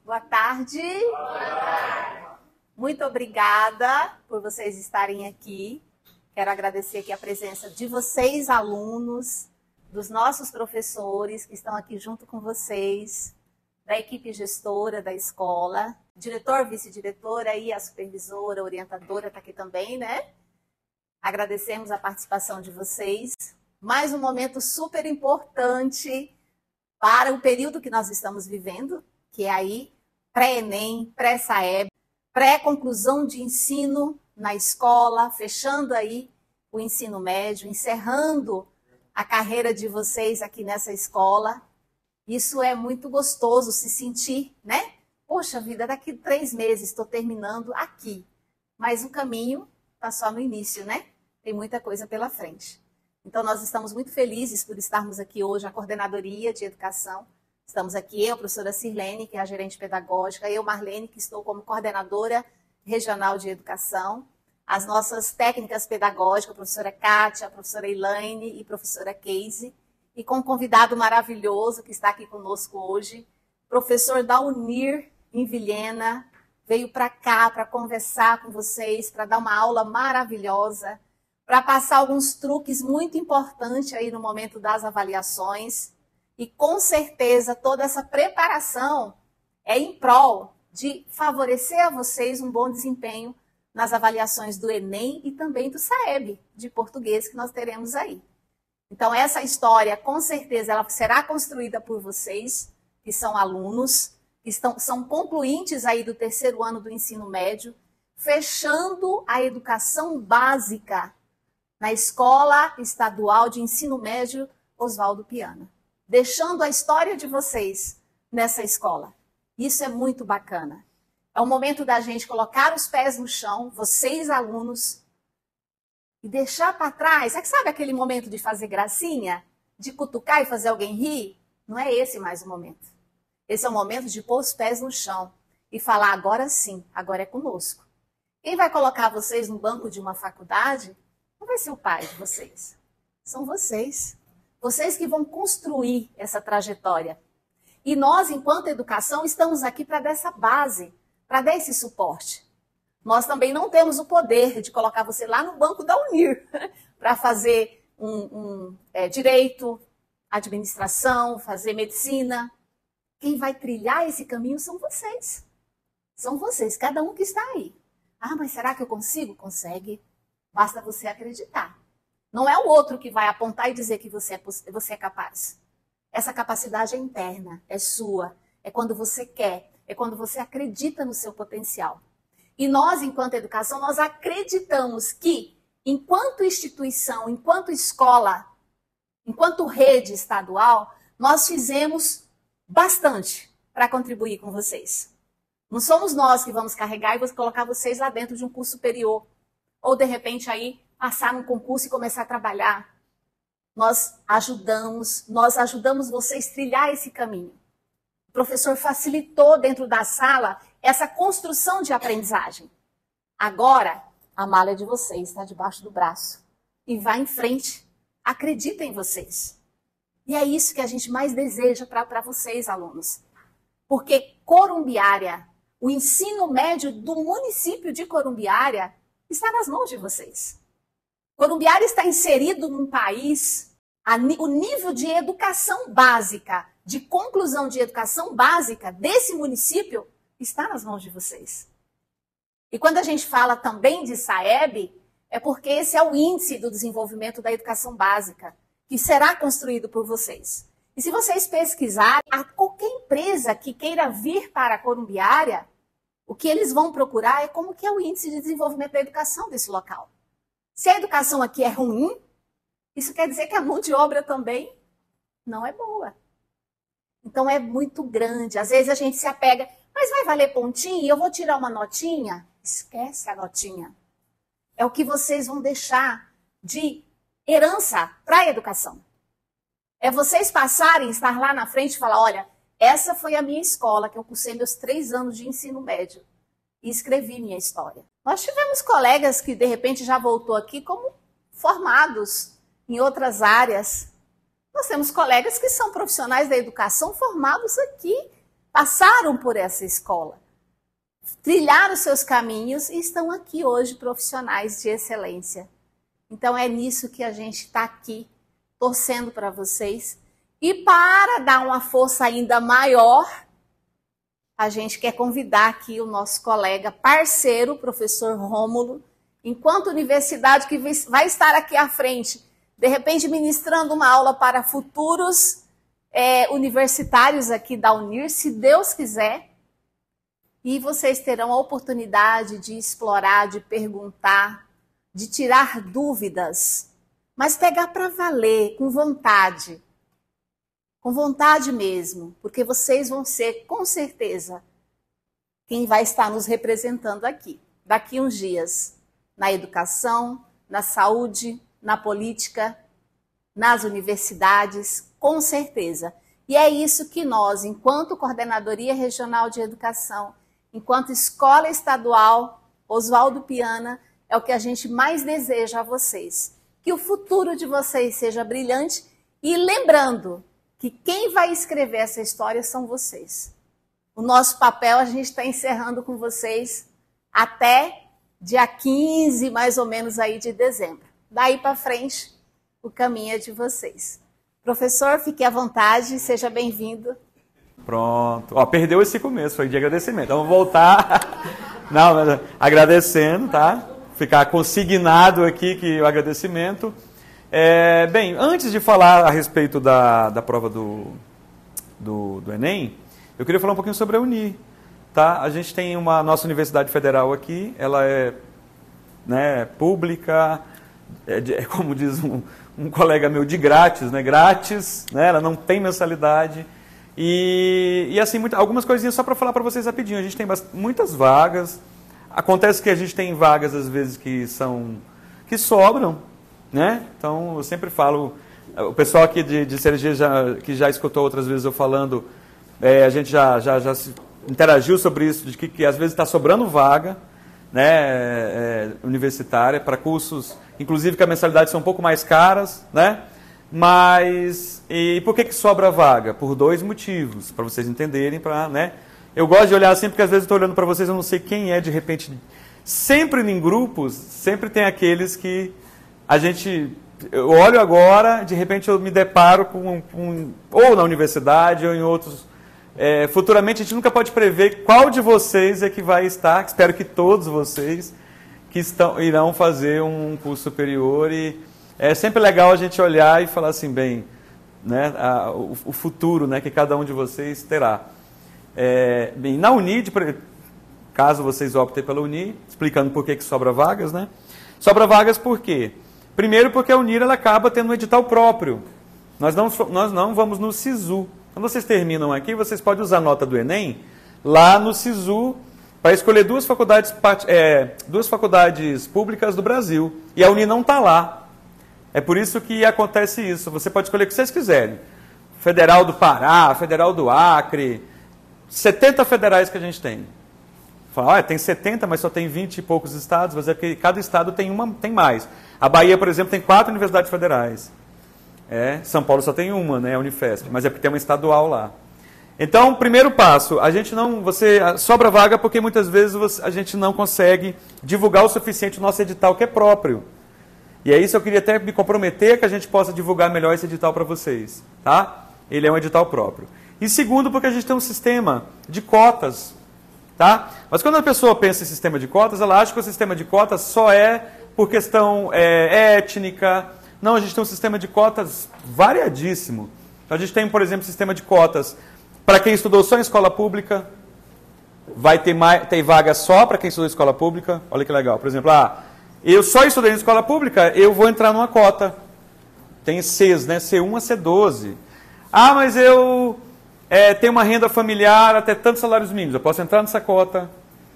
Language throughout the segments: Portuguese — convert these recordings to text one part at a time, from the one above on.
Boa tarde. Boa tarde. Muito obrigada por vocês estarem aqui. Quero agradecer aqui a presença de vocês, alunos, dos nossos professores que estão aqui junto com vocês, da equipe gestora da escola, diretor, vice-diretora e a supervisora, a orientadora está aqui também, né? Agradecemos a participação de vocês. Mais um momento super importante para o período que nós estamos vivendo, que é aí pré-ENEM, pré-SAEB, pré-conclusão de ensino na escola, fechando aí o ensino médio, encerrando a carreira de vocês aqui nessa escola. Isso é muito gostoso se sentir, né? Poxa vida, daqui 3 meses estou terminando aqui, mas o caminho está só no início, né? Tem muita coisa pela frente. Então, nós estamos muito felizes por estarmos aqui hoje, a Coordenadoria de Educação. Estamos aqui, eu, a professora Sirlene, que é a gerente pedagógica, eu, Marlene, que estou como coordenadora regional de educação, as nossas técnicas pedagógicas, a professora Kátia, a professora Elaine e a professora Casey, e com um convidado maravilhoso que está aqui conosco hoje, professor da Unir, em Vilhena, veio para cá para conversar com vocês, para dar uma aula maravilhosa, para passar alguns truques muito importantes aí no momento das avaliações. E com certeza toda essa preparação é em prol de favorecer a vocês um bom desempenho nas avaliações do ENEM e também do SAEB de português que nós teremos aí. Então essa história, com certeza, ela será construída por vocês, que são alunos, que são concluintes aí do 3º ano do ensino médio, fechando a educação básica na Escola Estadual de Ensino Médio Oswaldo Piana, deixando a história de vocês nessa escola. Isso é muito bacana. É o momento da gente colocar os pés no chão, vocês alunos, e deixar para trás. Sabe aquele momento de fazer gracinha? De cutucar e fazer alguém rir? Não é esse mais o momento. Esse é o momento de pôr os pés no chão e falar, agora sim, agora é conosco. Quem vai colocar vocês no banco de uma faculdade não vai ser o pai de vocês. São vocês. Vocês que vão construir essa trajetória. E nós, enquanto educação, estamos aqui para dar essa base, para dar esse suporte. Nós também não temos o poder de colocar você lá no banco da Unir para fazer direito, administração, fazer medicina. Quem vai trilhar esse caminho são vocês. São vocês, cada um que está aí. Ah, mas será que eu consigo? Consegue. Basta você acreditar. Não é o outro que vai apontar e dizer que você é capaz. Essa capacidade é interna, é sua. É quando você quer, é quando você acredita no seu potencial. E nós, enquanto educação, nós acreditamos que, enquanto instituição, enquanto escola, enquanto rede estadual, nós fizemos bastante para contribuir com vocês. Não somos nós que vamos carregar e vamos colocar vocês lá dentro de um curso superior. Ou, de repente, aí passar num concurso e começar a trabalhar. Nós ajudamos vocês a trilhar esse caminho. O professor facilitou dentro da sala essa construção de aprendizagem. Agora, a mala é de vocês, está debaixo do braço. E vá em frente. Acredita em vocês. E é isso que a gente mais deseja para vocês, alunos. Porque Corumbiara, o ensino médio do município de Corumbiara, está nas mãos de vocês. Corumbiara está inserido num país, o nível de educação básica, de conclusão de educação básica desse município está nas mãos de vocês. E quando a gente fala também de SAEB, é porque esse é o índice do desenvolvimento da educação básica, que será construído por vocês. E se vocês pesquisarem, a qualquer empresa que queira vir para a Corumbiara, o que eles vão procurar é como que é o índice de desenvolvimento da educação desse local. Se a educação aqui é ruim, isso quer dizer que a mão de obra também não é boa. Então é muito grande. Às vezes a gente se apega, mas vai valer pontinho e eu vou tirar uma notinha? Esquece a notinha. É o que vocês vão deixar de herança para a educação. É vocês passarem, estar lá na frente e falar, olha, essa foi a minha escola, que eu cursei meus 3 anos de ensino médio e escrevi minha história. Nós tivemos colegas que, de repente, já voltou aqui como formados em outras áreas. Nós temos colegas que são profissionais da educação formados aqui passaram por essa escola, trilharam os seus caminhos e estão aqui hoje profissionais de excelência. Então é nisso que a gente está aqui, torcendo para vocês. E para dar uma força ainda maior, a gente quer convidar aqui o nosso colega parceiro, o professor Rômulo, enquanto universidade que vai estar aqui à frente, de repente ministrando uma aula para futuros universitários aqui da Unir, se Deus quiser. E vocês terão a oportunidade de explorar, de perguntar, de tirar dúvidas, mas pegar para valer, com vontade mesmo, porque vocês vão ser, com certeza, quem vai estar nos representando aqui, daqui uns dias, na educação, na saúde, na política, nas universidades, com certeza. E é isso que nós, enquanto Coordenadoria Regional de Educação, enquanto Escola Estadual Oswaldo Piana, é o que a gente mais deseja a vocês. Que o futuro de vocês seja brilhante e lembrando que quem vai escrever essa história são vocês. O nosso papel a gente está encerrando com vocês até dia 15, mais ou menos, aí de dezembro. Daí para frente, o caminho é de vocês. Professor, fique à vontade, seja bem-vindo. Pronto. Ó, perdeu esse começo, foi de agradecimento. Então, vamos voltar. Não, mas agradecendo, tá? Ficar consignado aqui que o agradecimento. Bem, antes de falar a respeito da prova do Enem, eu queria falar um pouquinho sobre a Uni. Tá? A gente tem uma nossa Universidade Federal aqui, ela é, né, pública, como diz um colega meu, de grátis, né? Grátis, né? Ela não tem mensalidade. E assim, algumas coisinhas só para falar para vocês rapidinho. A gente tem muitas vagas. Acontece que a gente tem vagas, às vezes, que sobram, né? Então, eu sempre falo, o pessoal aqui de CLG que já escutou outras vezes eu falando, a gente já interagiu sobre isso, de que às vezes está sobrando vaga, né, universitária, para cursos, inclusive que a mensalidade são um pouco mais caras, né? Mas, e por que sobra vaga? Por dois motivos, para vocês entenderem, né? Eu gosto de olhar assim, porque às vezes eu estou olhando para vocês, eu não sei quem é, de repente, sempre em grupos, sempre tem aqueles que eu olho agora, de repente eu me deparo ou na universidade, ou em outros, futuramente a gente nunca pode prever qual de vocês é que vai estar, espero que todos vocês, que irão fazer um curso superior, e é sempre legal a gente olhar e falar assim, bem, né, o futuro, né, que cada um de vocês terá. Bem, na Uni, caso vocês optem pela Uni, explicando por que sobra vagas, né? Sobra vagas por quê? Primeiro porque a Unir ela acaba tendo um edital próprio. Nós não vamos no SISU. Quando vocês terminam aqui, vocês podem usar a nota do Enem lá no SISU para escolher duas faculdades públicas do Brasil. E a Unir não está lá. É por isso que acontece isso. Você pode escolher o que vocês quiserem. Federal do Pará, Federal do Acre, 70 federais que a gente tem. Fala, tem 70, mas só tem 20 e poucos estados, mas é porque cada estado tem mais. A Bahia, por exemplo, tem 4 universidades federais. São Paulo só tem uma, né, a Unifesp, mas é porque tem uma estadual lá. Então, primeiro passo, sobra vaga porque muitas vezes a gente não consegue divulgar o suficiente o nosso edital que é próprio. E é isso que eu queria até me comprometer que a gente possa divulgar melhor esse edital para vocês, tá? Ele é um edital próprio. E segundo, porque a gente tem um sistema de cotas, tá? Mas quando a pessoa pensa em sistema de cotas, ela acha que o sistema de cotas só é por questão étnica. Não, a gente tem um sistema de cotas variadíssimo. A gente tem, por exemplo, sistema de cotas para quem estudou só em escola pública, vai ter vaga só para quem estudou em escola pública. Olha que legal. Por exemplo, eu só estudei em escola pública, eu vou entrar numa cota. Tem Cs, né? C1 a C12. Mas eu tenho uma renda familiar até tantos salários mínimos, eu posso entrar nessa cota.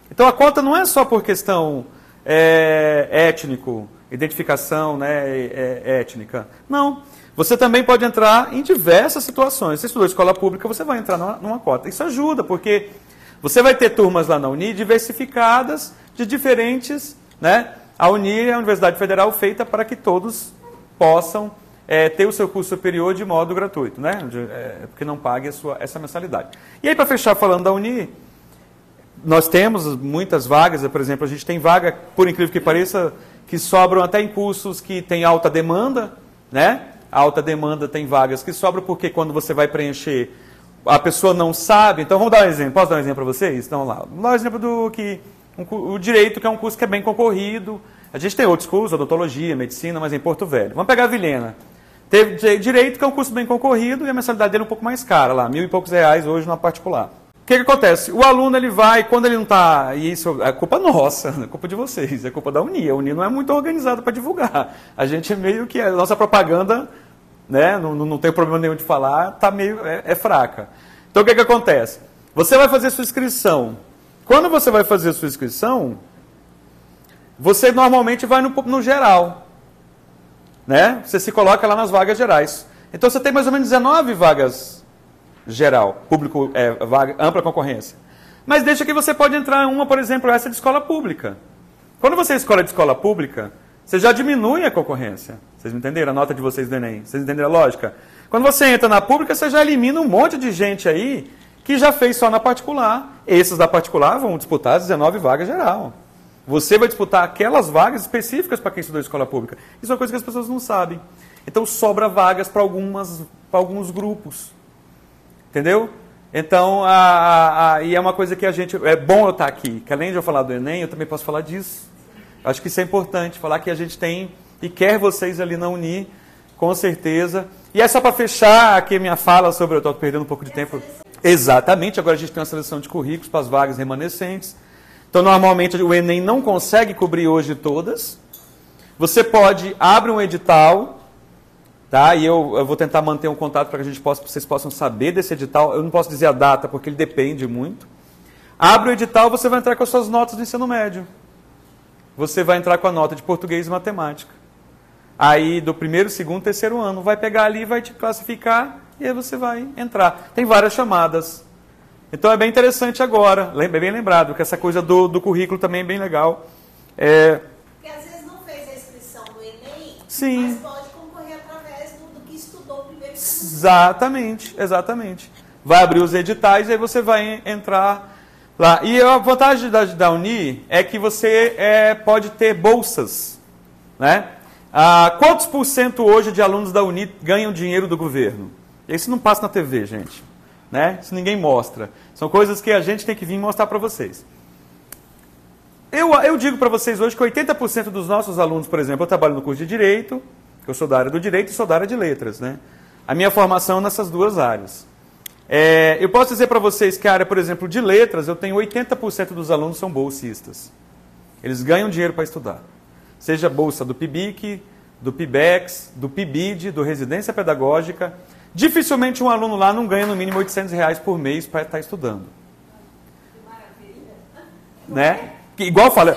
Então a cota não é só por questão étnico, identificação, né, étnica. Não. Você também pode entrar em diversas situações. Se você estudou escola pública, você vai entrar numa cota. Isso ajuda, porque você vai ter turmas lá na Uni diversificadas de diferentes, né? A Uni é a Universidade Federal feita para que todos possam ter o seu curso superior de modo gratuito, né? Porque não pague essa mensalidade. E aí, para fechar falando da Uni, nós temos muitas vagas, por exemplo, a gente tem vaga, por incrível que pareça, que sobram até em cursos que tem alta demanda, né? A alta demanda tem vagas que sobram porque quando você vai preencher, a pessoa não sabe. Então, vamos dar um exemplo. Posso dar um exemplo para vocês? Então, lá. Vamos dar um exemplo o direito, que é um curso que é bem concorrido. A gente tem outros cursos, odontologia, medicina, mas em Porto Velho. Vamos pegar a Vilhena. Teve direito, que é um curso bem concorrido, e a mensalidade dele é um pouco mais cara, lá, R$1.000 e poucos hoje na particular. O que acontece? O aluno, ele vai, quando ele não está... E isso é culpa nossa, não é culpa de vocês, é culpa da Uni. A Uni não é muito organizada para divulgar. A gente é meio que... A nossa propaganda, né, não tem problema nenhum de falar, tá meio, é fraca. Então, o que acontece? Você vai fazer sua inscrição. Quando você vai fazer sua inscrição, você normalmente vai no geral. Né? Você se coloca lá nas vagas gerais. Então você tem mais ou menos 19 vagas geral, público, vaga, ampla concorrência. Mas deixa que você pode entrar em uma, por exemplo, essa de escola pública. Quando você escolhe de escola pública, você já diminui a concorrência. Vocês me entenderam? A nota de vocês do Enem. Vocês entenderam a lógica? Quando você entra na pública, você já elimina um monte de gente aí que já fez só na particular. Esses da particular vão disputar as 19 vagas geral. Você vai disputar aquelas vagas específicas para quem estudou em escola pública. Isso é uma coisa que as pessoas não sabem. Então, sobra vagas para alguns grupos. Entendeu? Então, e é uma coisa que a gente... É bom eu estar aqui, que além de eu falar do Enem, eu também posso falar disso. Acho que isso é importante, falar que a gente tem e quer vocês ali na Uni, com certeza. E é só para fechar aqui a minha fala sobre... Eu estou perdendo um pouco de tempo. Exatamente, agora a gente tem uma seleção de currículos para as vagas remanescentes. Então, normalmente, o Enem não consegue cobrir hoje todas. Você abre um edital, tá? E eu vou tentar manter um contato para que vocês possam saber desse edital. Eu não posso dizer a data, porque ele depende muito. Abre o edital, você vai entrar com as suas notas do ensino médio. Você vai entrar com a nota de português e matemática. Aí, do primeiro, segundo, terceiro ano, vai pegar ali, vai te classificar, e aí você vai entrar. Tem várias chamadas. Então é bem interessante agora, bem lembrado, que essa coisa do currículo também é bem legal. Porque às vezes não fez a inscrição no Enem, sim, mas pode concorrer através do que estudou primeiro. Exatamente. Vai abrir os editais e aí você vai entrar lá. E a vantagem da Uni é que você pode ter bolsas. Né? Quantos por cento hoje de alunos da Uni ganham dinheiro do governo? Isso não passa na TV, gente. Né? Isso ninguém mostra. São coisas que a gente tem que vir mostrar para vocês. Eu digo para vocês hoje que 80% dos nossos alunos, por exemplo, eu trabalho no curso de Direito, eu sou da área do Direito e sou da área de Letras. Né? A minha formação é nessas duas áreas. Eu posso dizer para vocês que a área, por exemplo, de Letras, eu tenho 80% dos alunos são bolsistas. Eles ganham dinheiro para estudar. Seja bolsa do PIBIC, do PIBEX, do PIBID, do Residência Pedagógica. Dificilmente um aluno lá não ganha no mínimo R$800 por mês para estar estudando. Né? Igual eu falo,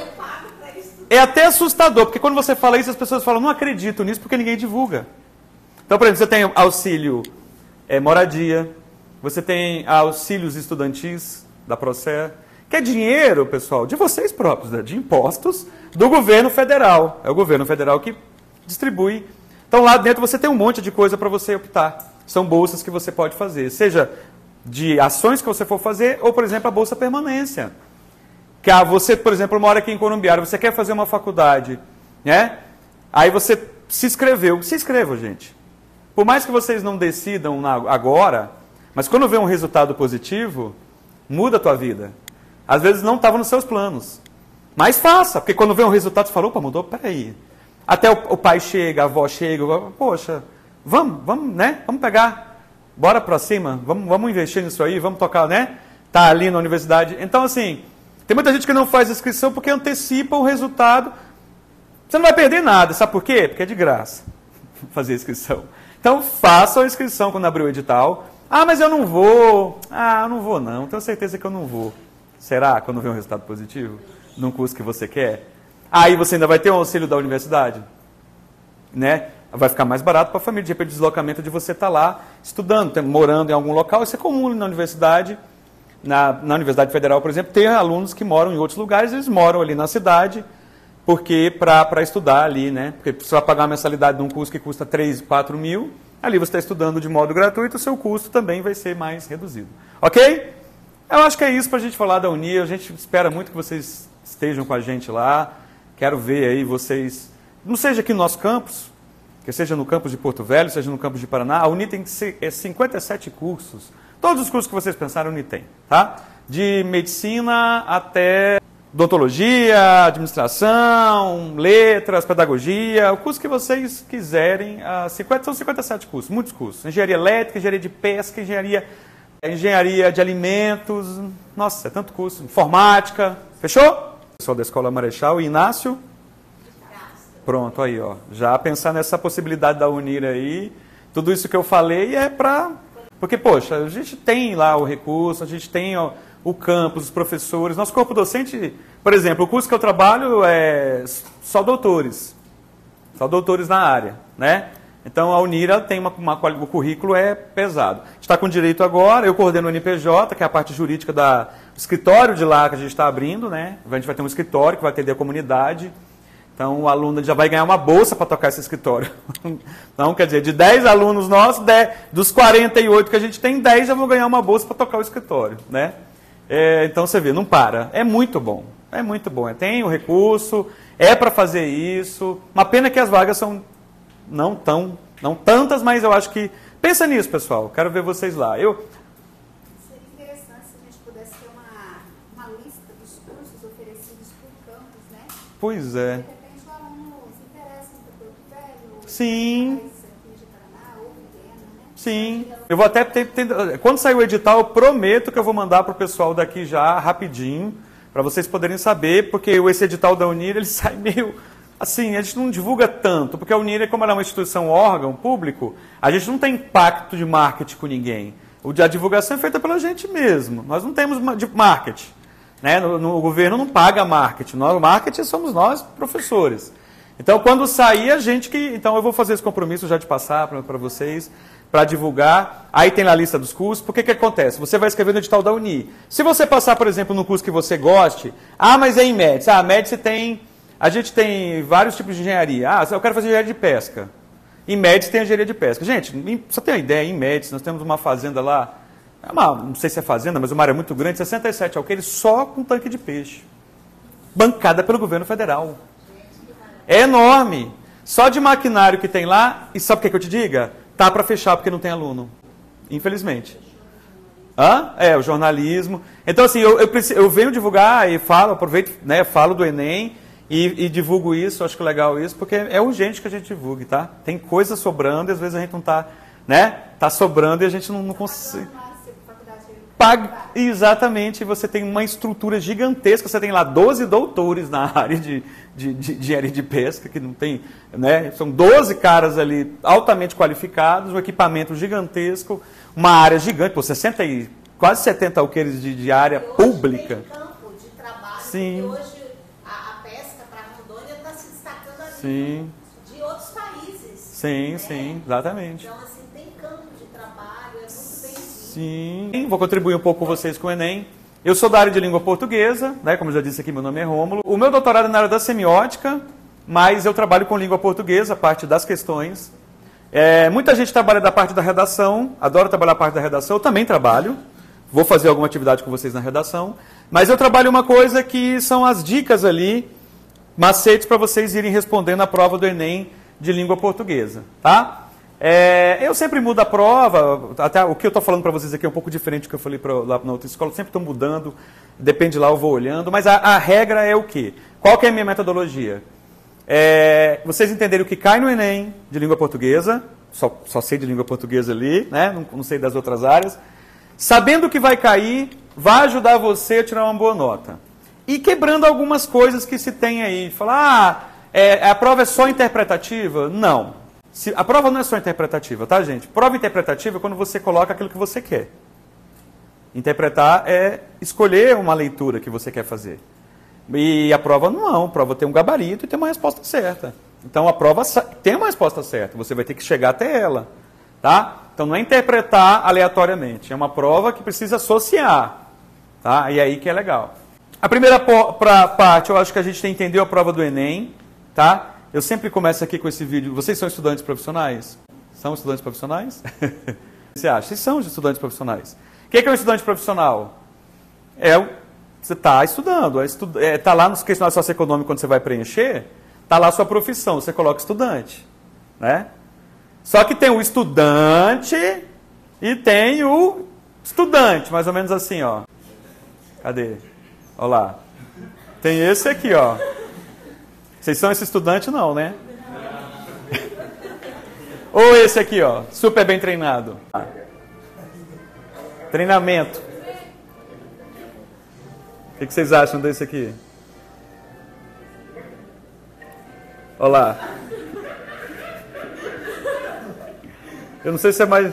é até assustador, porque quando você fala isso, as pessoas falam, não acredito nisso, porque ninguém divulga. Então, por exemplo, você tem auxílio moradia, você tem auxílios estudantis da Procer, que é dinheiro, pessoal, de vocês próprios, né? De impostos do governo federal. É o governo federal que distribui. Então, lá dentro você tem um monte de coisa para você optar. São bolsas que você pode fazer, seja de ações que você for fazer, ou, por exemplo, a Bolsa Permanência. Que você, por exemplo, mora aqui em Corumbiara, você quer fazer uma faculdade, né? Aí você se inscreveu. Se inscreva, gente. Por mais que vocês não decidam agora, mas quando vê um resultado positivo, muda a tua vida. Às vezes não estava nos seus planos. Mas faça, porque quando vê um resultado, você fala, opa, mudou, peraí. Até o pai chega, a avó chega, poxa, vamos, né? Vamos pegar, bora para cima, vamos investir nisso aí, vamos tocar, né? Tá ali na universidade. Então, assim, tem muita gente que não faz inscrição porque antecipa o resultado. Você não vai perder nada, sabe por quê? Porque é de graça fazer inscrição. Então, faça a inscrição quando abrir o edital. Ah, mas eu não vou. Ah, eu não vou não, tenho certeza que eu não vou. Será? Quando vê um resultado positivo? Num curso que você quer? Aí você ainda vai ter um auxílio da universidade, né? Vai ficar mais barato para a família, de repente, o deslocamento de você estar lá estudando, morando em algum local. Isso é comum na universidade. Na Universidade Federal, por exemplo, tem alunos que moram em outros lugares, eles moram ali na cidade porque para estudar ali, né? Porque você vai pagar uma mensalidade de um curso que custa 3, 4 mil, ali você está estudando de modo gratuito, o seu custo também vai ser mais reduzido. Ok? Eu acho que é isso para a gente falar da Unir. A gente espera muito que vocês estejam com a gente lá. Quero ver aí vocês, não seja aqui no nosso campus, que seja no campus de Porto Velho, seja no campus de Paraná. A Unir tem 57 cursos. Todos os cursos que vocês pensaram, a Unir tem, tá? De medicina até odontologia, administração, letras, pedagogia, o curso que vocês quiserem. São 57 cursos, muitos cursos. Engenharia elétrica, engenharia de pesca, engenharia de alimentos. Nossa, é tanto curso. Informática. Fechou? Pessoal da Escola Marechal e Inácio? Pronto, aí, ó. Já pensar nessa possibilidade da Unir aí. Tudo isso que eu falei é para... Porque, poxa, a gente tem lá o recurso, a gente tem o campus, os professores. Nosso corpo docente, por exemplo, o curso que eu trabalho é só doutores. Só doutores na área, né? Então, a Unir tem o currículo é pesado. A gente está com direito agora, eu coordeno o NPJ, que é a parte jurídica do escritório de lá que a gente está abrindo, né? A gente vai ter um escritório que vai atender a comunidade. Então, o aluno já vai ganhar uma bolsa para tocar esse escritório. Então, quer dizer, de 10 alunos nossos, dos 48 que a gente tem, 10 já vão ganhar uma bolsa para tocar o escritório, né? Então, você vê, não para. É muito bom. É muito bom. Tem o recurso, é para fazer isso. Uma pena que as vagas são não tantas, mas eu acho que... Pensa nisso, pessoal. Quero ver vocês lá. Seria interessante se a gente pudesse ter uma lista dos cursos oferecidos por campus, né? Pois é. De repente o aluno se interessa no Porto Velho, sim. aqui de Paraná, ou Viena, né? Sim. Eu vou até quando sair o edital, eu prometo que eu vou mandar para o pessoal daqui já, rapidinho, para vocês poderem saber, porque esse edital da Unir, ele sai meio... Assim, a gente não divulga tanto, porque a Unir, como ela é uma instituição, órgão público, a gente não tem impacto de marketing com ninguém. A divulgação é feita pela gente mesmo. Nós não temos de marketing. Né? O governo não paga marketing. O marketing somos nós, professores. Então, quando sair, a gente que... Então, eu vou fazer esse compromisso já de passar para vocês, para divulgar. Aí tem a lista dos cursos. Por que acontece? Você vai escrever no edital da Unir. Se você passar, por exemplo, no curso que você goste, mas é em Médici. Médici tem... A gente tem vários tipos de engenharia. Eu quero fazer engenharia de pesca. Em Médici tem engenharia de pesca. Gente, você tem uma ideia, em Médici nós temos uma fazenda lá, não sei se é fazenda, mas uma área muito grande, 67 alqueires, só com tanque de peixe. Bancada pelo governo federal. É enorme. Só de maquinário que tem lá, e sabe o que eu te diga? Tá para fechar porque não tem aluno. Infelizmente. O jornalismo. Então, assim, eu venho divulgar e aproveito, né, falo do Enem, e divulgo isso, acho que é legal isso, porque é urgente que a gente divulgue, tá? Tem coisa sobrando e às vezes a gente não tá, né? Tá sobrando e a gente não consegue. Exatamente, você tem uma estrutura gigantesca, você tem lá 12 doutores na área de engenharia de pesca, que não tem, né? São 12 caras ali altamente qualificados, um equipamento gigantesco, uma área gigante, quase 70 alqueires de área pública. Tem campo de trabalho, sim. Hoje a pesca para Rondônia está se destacando ali sim. De outros países. Sim, né? Sim, exatamente. Então, assim, tem campo de trabalho, é muito bem-vindo. Sim, vou contribuir um pouco com vocês com o Enem. Eu sou da área de língua portuguesa, né? Como eu já disse aqui, meu nome é Rômulo. O meu doutorado é na área da semiótica, mas eu trabalho com língua portuguesa, a parte das questões. Muita gente trabalha da parte da redação, adora trabalhar a parte da redação, eu também trabalho. Vou fazer alguma atividade com vocês na redação. Mas eu trabalho uma coisa que são as dicas ali, macetes para vocês irem respondendo a prova do Enem de língua portuguesa, tá? Eu sempre mudo a prova, até o que eu estou falando para vocês aqui é um pouco diferente do que eu falei lá na outra escola, sempre estou mudando, depende lá, eu vou olhando, mas a regra é o quê? Qual que é a minha metodologia? Vocês entenderem o que cai no Enem de língua portuguesa, só sei de língua portuguesa ali, né? Não sei das outras áreas. Sabendo o que vai cair, vai ajudar você a tirar uma boa nota. E quebrando algumas coisas que se tem aí. Falar, a prova é só interpretativa? Não. A prova não é só interpretativa, tá, gente? Prova interpretativa é quando você coloca aquilo que você quer. Interpretar é escolher uma leitura que você quer fazer. E a prova não, a prova tem um gabarito e tem uma resposta certa. Então a prova tem uma resposta certa, você vai ter que chegar até ela. Tá? Então não é interpretar aleatoriamente, é uma prova que precisa associar. Tá? E aí que é legal. A primeira parte, eu acho que a gente tem que entender a prova do Enem, tá? Eu sempre começo aqui com esse vídeo. Vocês são estudantes profissionais? São estudantes profissionais? O que você acha? Vocês são estudantes profissionais. O que é um estudante profissional? Você está estudando. Está lá nos questionários socioeconômicos, quando você vai preencher, está lá a sua profissão, você coloca estudante. Né? Só que tem o estudante e tem o estudante, mais ou menos assim, ó. Cadê? Olha lá. Tem esse aqui, ó. Vocês são esse estudante não, né? Ou esse aqui, ó, super bem treinado. Treinamento. O que vocês acham desse aqui? Olha lá. Eu não sei se é mais...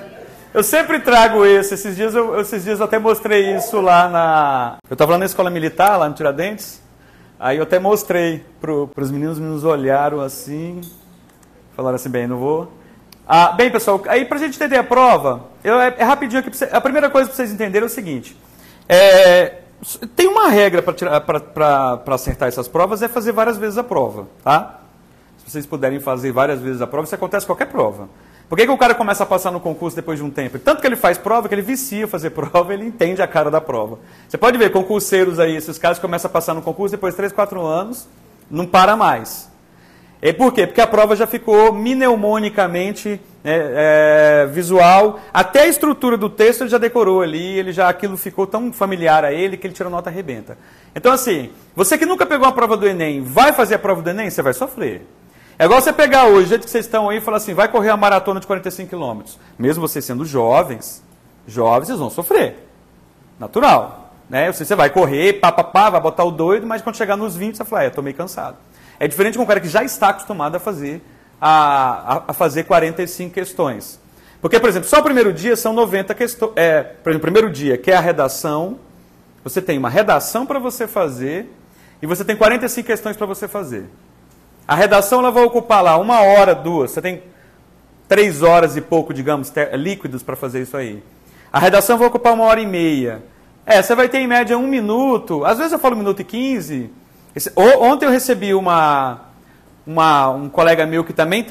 Eu sempre trago esses dias eu até mostrei isso lá na... Eu estava lá na escola militar, lá no Tiradentes. Aí eu até mostrei para os meninos olharam assim, falaram assim, bem, não vou... bem, pessoal, aí para a gente entender a prova, é rapidinho aqui, a primeira coisa para vocês entenderem é o seguinte, tem uma regra para acertar essas provas, é fazer várias vezes a prova, tá? Se vocês puderem fazer várias vezes a prova, isso acontece em qualquer prova. Por que o cara começa a passar no concurso depois de um tempo? Tanto que ele faz prova, que ele vicia fazer prova, ele entende a cara da prova. Você pode ver concurseiros aí, esses caras começam a passar no concurso depois de 3, 4 anos, não para mais. E por quê? Porque a prova já ficou mnemonicamente visual, até a estrutura do texto ele já decorou ali, aquilo ficou tão familiar a ele que ele tira nota arrebenta. Então assim, você que nunca pegou a prova do Enem, vai fazer a prova do Enem, você vai sofrer. É igual você pegar hoje, do jeito que vocês estão aí, e falar assim, vai correr a maratona de 45 km. Mesmo vocês sendo jovens, vocês vão sofrer. Natural. Né? Você vai correr, vai botar o doido, mas quando chegar nos 20, você vai falar, tô meio cansado. É diferente de um cara que já está acostumado a fazer 45 questões. Porque, por exemplo, só o primeiro dia são 90 questões. Por exemplo, o primeiro dia, que é a redação, você tem uma redação para você fazer e você tem 45 questões para você fazer. A redação ela vai ocupar lá 1 hora, 2. Você tem 3 horas e pouco, digamos, líquidos para fazer isso aí. A redação vai ocupar 1h30. Você vai ter em média 1 minuto. Às vezes eu falo 1 minuto e 15. Ontem eu recebi um colega meu que também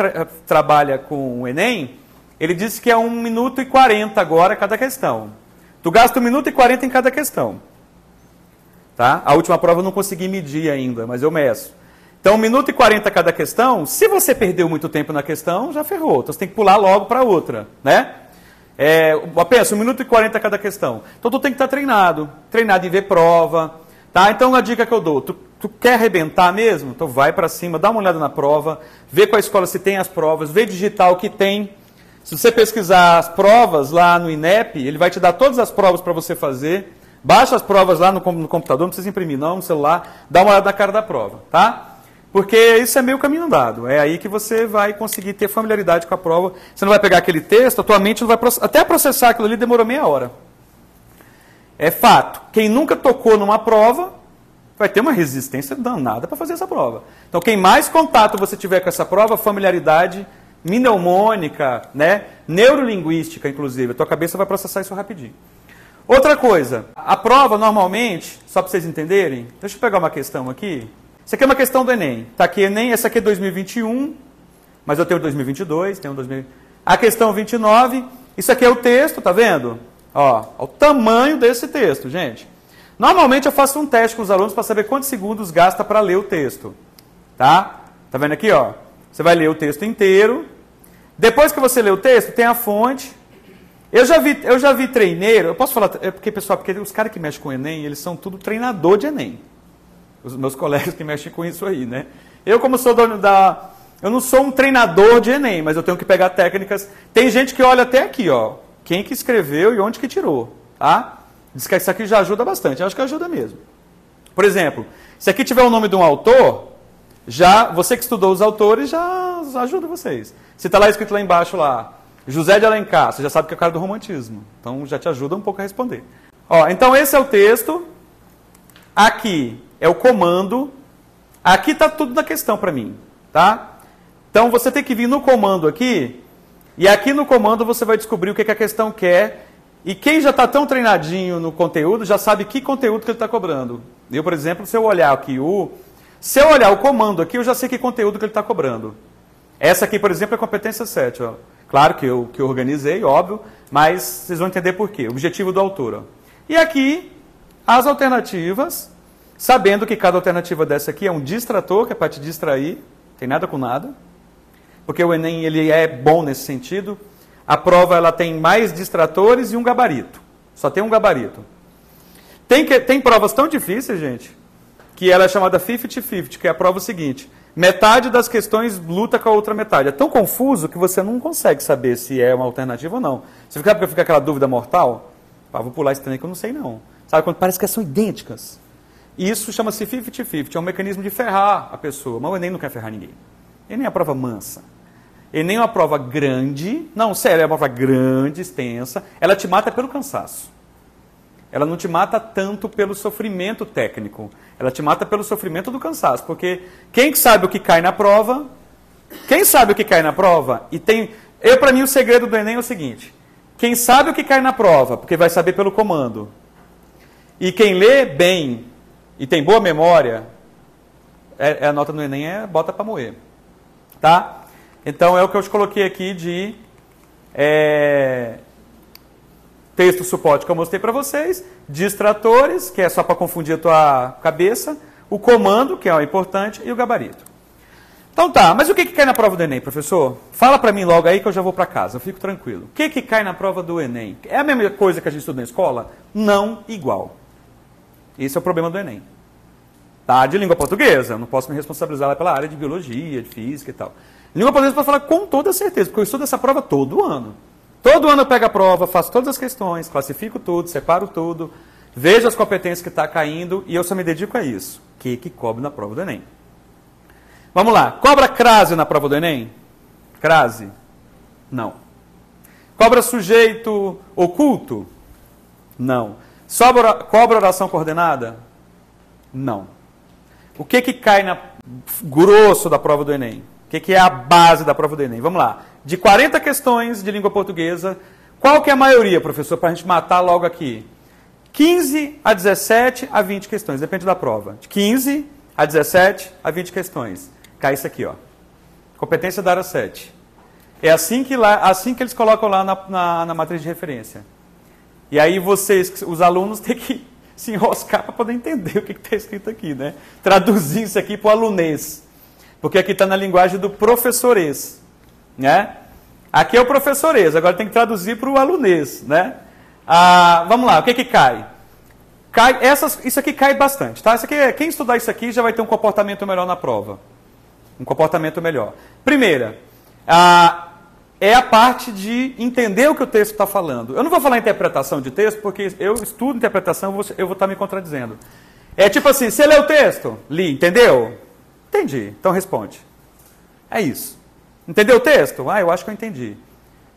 trabalha com o Enem. Ele disse que é 1 minuto e 40 agora cada questão. Tu gasta 1 minuto e 40 em cada questão. Tá? A última prova eu não consegui medir ainda, mas eu meço. Então, 1 minuto e 40 cada questão, se você perdeu muito tempo na questão, já ferrou. Então, você tem que pular logo para outra, né? Pensa, 1 minuto e 40 cada questão. Então, tu tem que estar treinado em ver prova, tá? Então, a dica que eu dou, tu quer arrebentar mesmo? Então, vai para cima, dá uma olhada na prova, vê com a escola se tem as provas, vê digital que tem. Se você pesquisar as provas lá no INEP, ele vai te dar todas as provas para você fazer. Baixa as provas lá no computador, não precisa imprimir não, no celular, dá uma olhada na cara da prova, tá? Porque isso é meio caminho andado. É aí que você vai conseguir ter familiaridade com a prova. Você não vai pegar aquele texto, a tua mente não vai até processar aquilo ali demorou meia hora. É fato. Quem nunca tocou numa prova vai ter uma resistência danada para fazer essa prova. Então, quem mais contato você tiver com essa prova, familiaridade mnemônica, né, neurolinguística, inclusive, a tua cabeça vai processar isso rapidinho. Outra coisa, a prova normalmente, só para vocês entenderem, deixa eu pegar uma questão aqui. Isso aqui é uma questão do Enem. Está aqui Enem, essa aqui é 2021, mas eu tenho 2022, tenho 2000. A questão 29, isso aqui é o texto, tá vendo? Ó, o tamanho desse texto, gente. Normalmente eu faço um teste com os alunos para saber quantos segundos gasta para ler o texto. Tá? Tá vendo aqui, ó? Você vai ler o texto inteiro. Depois que você lê o texto, tem a fonte. Eu já vi treineiro, eu posso falar, porque os caras que mexem com o Enem, eles são tudo treinador de Enem. Os meus colegas que mexem com isso aí, né? Eu, como sou dono eu não sou um treinador de Enem, mas eu tenho que pegar técnicas. Tem gente que olha até aqui, ó. Quem que escreveu e onde que tirou, tá? Diz que isso aqui já ajuda bastante. Eu acho que ajuda mesmo. Por exemplo, se aqui tiver o nome de um autor, você que estudou os autores, já ajuda vocês. Se está lá escrito lá embaixo, lá, José de Alencar, você já sabe que é o cara do romantismo. Então, já te ajuda um pouco a responder. Ó, então, esse é o texto. Aqui é o comando. Aqui está tudo na questão para mim, tá? Então, você tem que vir no comando aqui, e aqui no comando você vai descobrir o que a questão quer, E quem já está tão treinadinho no conteúdo, já sabe que conteúdo que ele está cobrando. Eu, por exemplo, se eu olhar o comando aqui, eu já sei que conteúdo que ele está cobrando. Essa aqui, por exemplo, é competência 7. Ó. Claro que eu organizei, óbvio, mas vocês vão entender por quê. Objetivo do autor. Ó. E aqui, as alternativas, sabendo que cada alternativa dessa aqui é um distrator, que é para te distrair, tem nada com nada, porque o Enem ele é bom nesse sentido. A prova ela tem mais distratores e um gabarito. Só tem um gabarito. Tem provas tão difíceis, gente, que ela é chamada 50-50, que é a prova seguinte. Metade das questões luta com a outra metade. É tão confuso que você não consegue saber se é uma alternativa ou não. Você fica aquela dúvida mortal? Ah, vou pular esse trem que eu não sei não. Sabe quando parece que são idênticas? E isso chama-se 50-50. É um mecanismo de ferrar a pessoa. Mas o Enem não quer ferrar ninguém. Enem é uma prova mansa. Enem é uma prova grande. Não, sério, é uma prova grande, extensa. Ela te mata pelo cansaço. Ela não te mata tanto pelo sofrimento técnico. Ela te mata pelo sofrimento do cansaço. Porque quem sabe o que cai na prova... Quem sabe o que cai na prova... Para mim, o segredo do Enem é o seguinte. Quem sabe o que cai na prova, porque vai saber pelo comando. E quem lê bem e tem boa memória... a nota do Enem é bota para moer. Tá? Então, é o que eu te coloquei aqui de... texto suporte que eu mostrei para vocês, distratores, que é só para confundir a tua cabeça, o comando, que é o importante, e o gabarito. Então tá, mas o que cai na prova do Enem, professor? Fala para mim logo aí que eu já vou para casa, eu fico tranquilo. O que cai na prova do Enem? É a mesma coisa que a gente estuda na escola? Não igual. Esse é o problema do Enem. Tá? De língua portuguesa, eu não posso me responsabilizar lá pela área de biologia, de física e tal. Língua portuguesa para falar com toda certeza, porque eu estudo essa prova todo ano. Todo ano eu pego a prova, faço todas as questões, classifico tudo, separo tudo, vejo as competências que está caindo e eu só me dedico a isso. O que cobre na prova do Enem? Vamos lá. Cobra crase na prova do Enem? Crase? Não. Cobra sujeito oculto? Não. Cobra oração coordenada? Não. O que cai na grosso da prova do Enem? O que é a base da prova do Enem? Vamos lá. De 40 questões de língua portuguesa, qual que é a maioria, professor, para a gente matar logo aqui? 15 a 17 a 20 questões, depende da prova. De 15 a 17 a 20 questões. Cai isso aqui, ó. Competência da área 7. É assim que eles colocam lá na matriz de referência. E aí vocês, os alunos, têm que se enroscar para poder entender o que está escrito aqui, né? Traduzir isso aqui para o alunês. Porque aqui está na linguagem do professorês, né? Aqui é o professorês, agora tem que traduzir para o alunês, né? Vamos lá, o que cai? Isso aqui cai bastante, tá? Quem estudar isso aqui já vai ter um comportamento melhor na prova. Um comportamento melhor. Primeira, é a parte de entender o que o texto está falando. Eu não vou falar interpretação de texto, porque eu estudo interpretação, eu vou estar me contradizendo. É tipo assim, você leu o texto? Li, entendeu? Entendi, então responde. É isso. Entendeu o texto? Eu acho que eu entendi.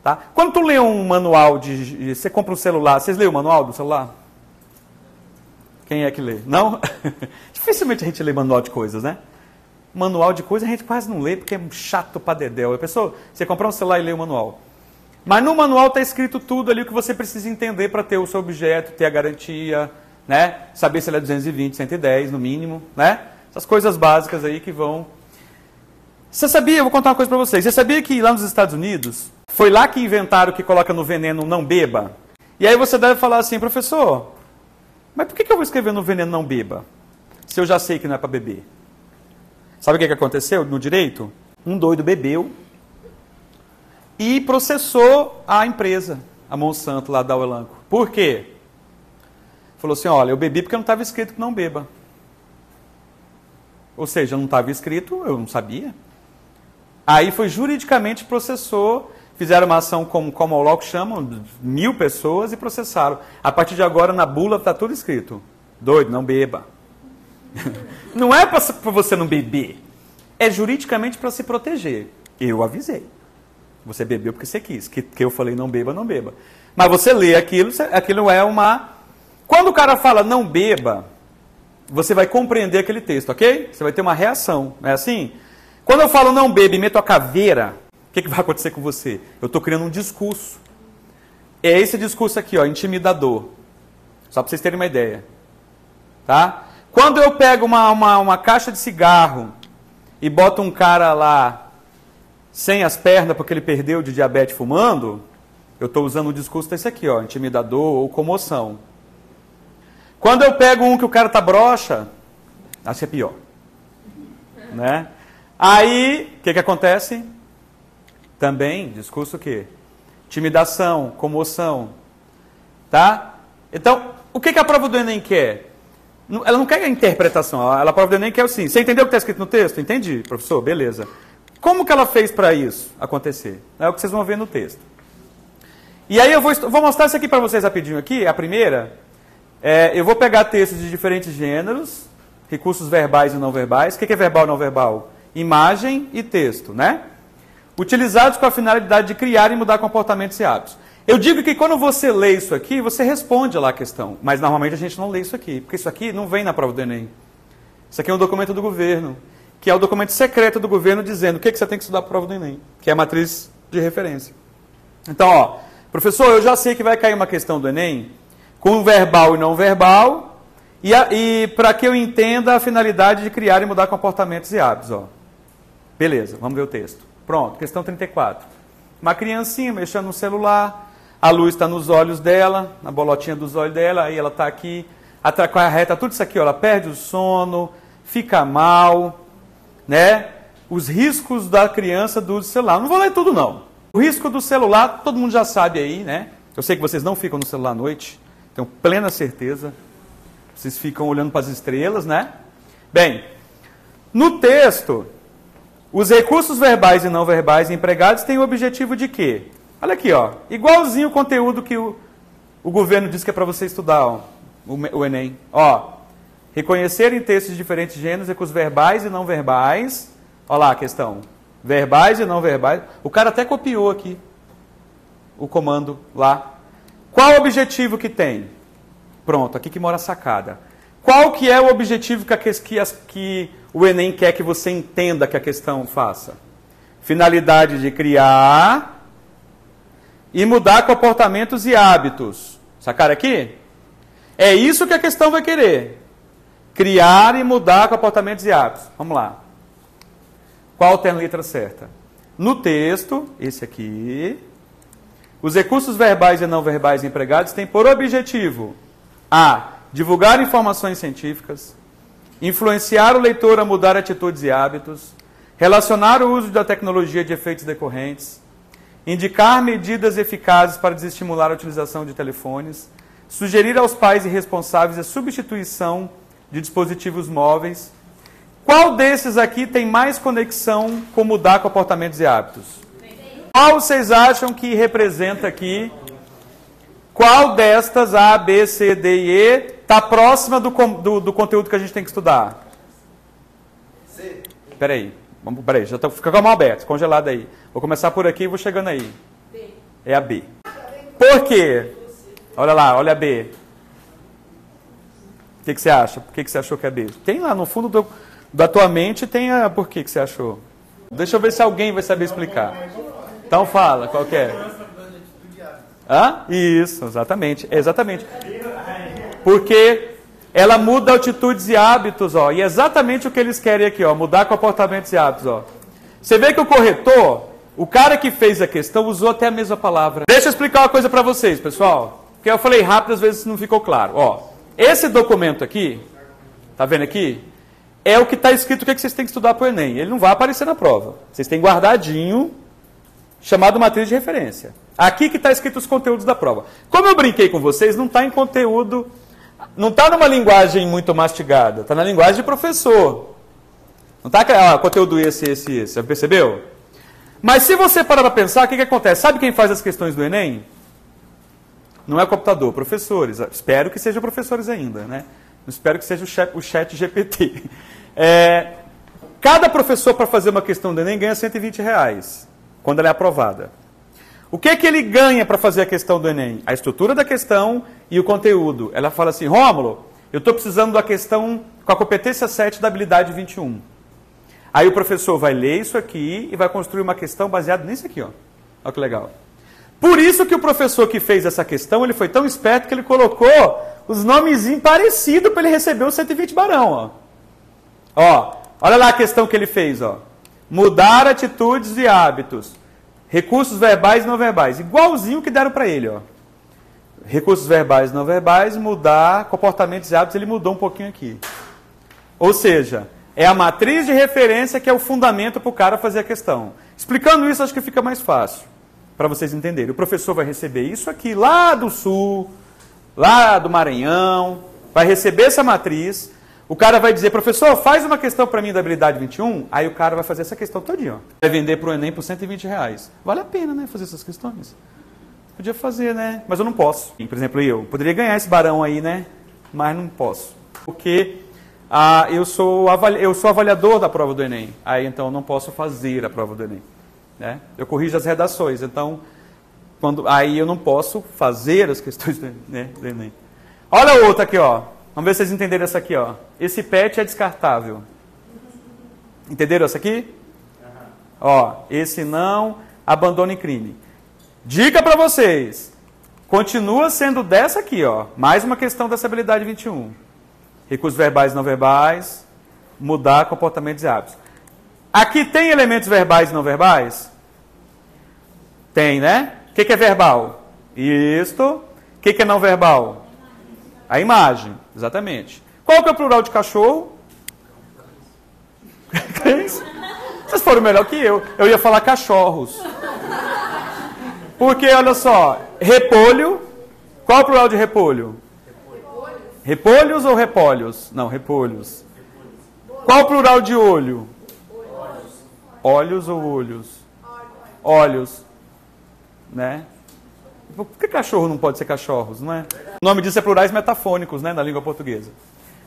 Tá? Quando tu lê um manual você compra um celular, vocês leem o manual do celular? Quem é que lê? Não? Dificilmente a gente lê manual de coisas, né? Manual de coisas a gente quase não lê, porque é chato pra dedéu. A pessoa, você comprar um celular e lê o manual. Mas no manual está escrito tudo ali o que você precisa entender para ter o seu objeto, ter a garantia, né? Saber se ele é 220, 110 no mínimo, né? Essas coisas básicas aí que vão... Você sabia, eu vou contar uma coisa para vocês. Você sabia que lá nos Estados Unidos, foi lá que inventaram que coloca no veneno não beba? E aí você deve falar assim, professor, mas por que eu vou escrever no veneno não beba? Se eu já sei que não é para beber. Sabe o que aconteceu no direito? Um doido bebeu e processou a empresa, a Monsanto lá da Elanco. Por quê? Falou assim, olha, eu bebi porque não estava escrito que não beba. Ou seja, não estava escrito, eu não sabia. Aí foi juridicamente processou, fizeram uma ação como o LOC chamam, 1000 pessoas e processaram. A partir de agora, na bula, está tudo escrito. Doido, não beba. Não é para você não beber. É juridicamente para se proteger. Eu avisei. Você bebeu porque você quis. Que eu falei não beba, não beba. Mas você lê aquilo é uma... Quando o cara fala não beba, você vai compreender aquele texto, ok? Você vai ter uma reação, não é assim? Quando eu falo não beba e meto a caveira, o que vai acontecer com você? Eu estou criando um discurso. é esse discurso aqui, ó, intimidador. Só para vocês terem uma ideia. Tá? Quando eu pego uma caixa de cigarro e boto um cara lá sem as pernas porque ele perdeu de diabetes fumando, eu estou usando o discurso desse aqui, ó, intimidador ou comoção. Quando eu pego um que o cara tá broxa, acho que é pior. Né? Aí, o que acontece? Também, discurso o quê? Intimidação, comoção. Tá? Então, o que a prova do Enem quer? Ela não quer a interpretação, a prova do Enem quer assim. Você entendeu o que está escrito no texto? Entendi, professor, beleza. Como que ela fez para isso acontecer? É o que vocês vão ver no texto. E aí eu vou mostrar isso aqui para vocês rapidinho aqui. A primeira, eu vou pegar textos de diferentes gêneros, recursos verbais e não verbais. O que é verbal e não verbal? Imagem e texto, né? Utilizados com a finalidade de criar e mudar comportamentos e hábitos. Eu digo que quando você lê isso aqui, você responde lá a questão. Mas normalmente a gente não lê isso aqui, porque isso aqui não vem na prova do Enem. Isso aqui é um documento do governo, que é o documento secreto do governo dizendo o que você tem que estudar para a prova do Enem, que é a matriz de referência. Então, ó, professor, eu já sei que vai cair uma questão do Enem com verbal e não verbal, e para que eu entenda a finalidade de criar e mudar comportamentos e hábitos. Ó. Beleza, vamos ver o texto. Pronto, questão 34. Uma criancinha mexendo no celular, a luz está nos olhos dela, na bolotinha dos olhos dela, aí ela está aqui, acarreta tudo isso aqui, ó, ela perde o sono, fica mal, né? Os riscos da criança do uso do celular. Não vou ler tudo, não. O risco do celular, todo mundo já sabe aí, né? Eu sei que vocês não ficam no celular à noite, tenho plena certeza. Vocês ficam olhando para as estrelas, né? Bem, no texto, os recursos verbais e não verbais empregados têm o objetivo de quê? Olha aqui, ó, igualzinho o conteúdo que o governo diz que é para você estudar, ó, o Enem. Ó, reconhecer em textos de diferentes gêneros recursos verbais e não verbais. Olha lá a questão. Verbais e não verbais. O cara até copiou aqui o comando lá. Qual o objetivo que tem? Pronto, aqui que mora a sacada. Qual que é o objetivo que o Enem quer que você entenda que a questão faça? Finalidade de criar e mudar comportamentos e hábitos. Sacaram aqui? É isso que a questão vai querer. Criar e mudar comportamentos e hábitos. Vamos lá. Qual tem a letra certa? No texto, esse aqui, os recursos verbais e não verbais empregados têm por objetivo a. Divulgar informações científicas, influenciar o leitor a mudar atitudes e hábitos, relacionar o uso da tecnologia de efeitos decorrentes, indicar medidas eficazes para desestimular a utilização de telefones, sugerir aos pais e responsáveis a substituição de dispositivos móveis. Qual desses aqui tem mais conexão com mudar comportamentos e hábitos? Qual vocês acham que representa aqui? Qual destas, A, B, C, D e E, está próxima do conteúdo que a gente tem que estudar? C. Peraí, já estou ficando com a mão aberta, congelada aí. Vou começar por aqui e vou chegando aí. B. É a B. Por quê? Olha lá, olha a B. O que você acha? Por que você achou que é B? Tem lá no fundo da tua mente, tem a... Por que você achou? Deixa eu ver se alguém vai saber explicar. Então fala, qual que é? Hã? Isso, exatamente. Exatamente. Porque ela muda atitudes e hábitos, ó. E é exatamente o que eles querem aqui, ó. Mudar comportamentos e hábitos, ó. Você vê que o corretor, o cara que fez a questão, usou até a mesma palavra. Deixa eu explicar uma coisa para vocês, pessoal. Porque eu falei rápido, às vezes não ficou claro. Ó, esse documento aqui, tá vendo aqui? É o que está escrito o que vocês têm que estudar para o Enem. Ele não vai aparecer na prova. Vocês têm guardadinho, chamado matriz de referência. Aqui que está escrito os conteúdos da prova. Como eu brinquei com vocês, não está em conteúdo, não está numa linguagem muito mastigada, está na linguagem de professor. Não está conteúdo esse. Você percebeu? Mas se você parar para pensar, o que acontece? Sabe quem faz as questões do Enem? Não é o computador, professores. Espero que sejam professores ainda, né? Não espero que seja o chat GPT. Cada professor para fazer uma questão do Enem ganha R$120, quando ela é aprovada. O que ele ganha para fazer a questão do Enem? A estrutura da questão e o conteúdo. Ela fala assim, Rômulo, eu estou precisando da questão com a competência 7 da habilidade 21. Aí o professor vai ler isso aqui e vai construir uma questão baseada nisso aqui, ó. Olha que legal. Por isso que o professor que fez essa questão, ele foi tão esperto que ele colocou os nomezinhos parecidos para ele receber os 120 barão, ó. Ó, olha lá a questão que ele fez, ó. Mudar atitudes e hábitos. Recursos verbais e não verbais. Igualzinho que deram para ele, ó. Recursos verbais e não verbais, mudar comportamentos e hábitos, ele mudou um pouquinho aqui. Ou seja, é a matriz de referência que é o fundamento para o cara fazer a questão. Explicando isso, acho que fica mais fácil para vocês entenderem. O professor vai receber isso aqui lá do Sul, lá do Maranhão, vai receber essa matriz. O cara vai dizer, professor, faz uma questão para mim da habilidade 21, aí o cara vai fazer essa questão todinha. Ó. Vai vender para o Enem por R$120. Vale a pena, né, fazer essas questões? Podia fazer, né? Mas eu não posso. Por exemplo, eu poderia ganhar esse barão aí, né? Mas não posso. Porque eu sou avaliador da prova do Enem. Aí, então, eu não posso fazer a prova do Enem. Né? Eu corrijo as redações. Então, aí eu não posso fazer as questões do Enem. Olha outra aqui, ó. Vamos ver se vocês entenderam essa aqui, ó. Esse pet é descartável. Entenderam essa aqui? Ó, esse não, abandono em crime. Dica para vocês. Continua sendo dessa aqui, ó. Mais uma questão dessa habilidade 21. Recursos verbais e não verbais. Mudar comportamentos e hábitos. Aqui tem elementos verbais e não verbais? Tem, né? O que é verbal? Isto. O que é não verbal? A imagem, exatamente. Qual que é o plural de cachorro? Vocês foram melhor que eu. Eu ia falar cachorros. Porque, olha só, repolho. Qual é o plural de repolho? Repolhos ou repolhos? Não, repolhos. Qual é o plural de olho? Olhos ou olhos? Olhos. Né? Por que cachorro não pode ser cachorros, não é? O nome disso é plurais metafônicos, né, na língua portuguesa.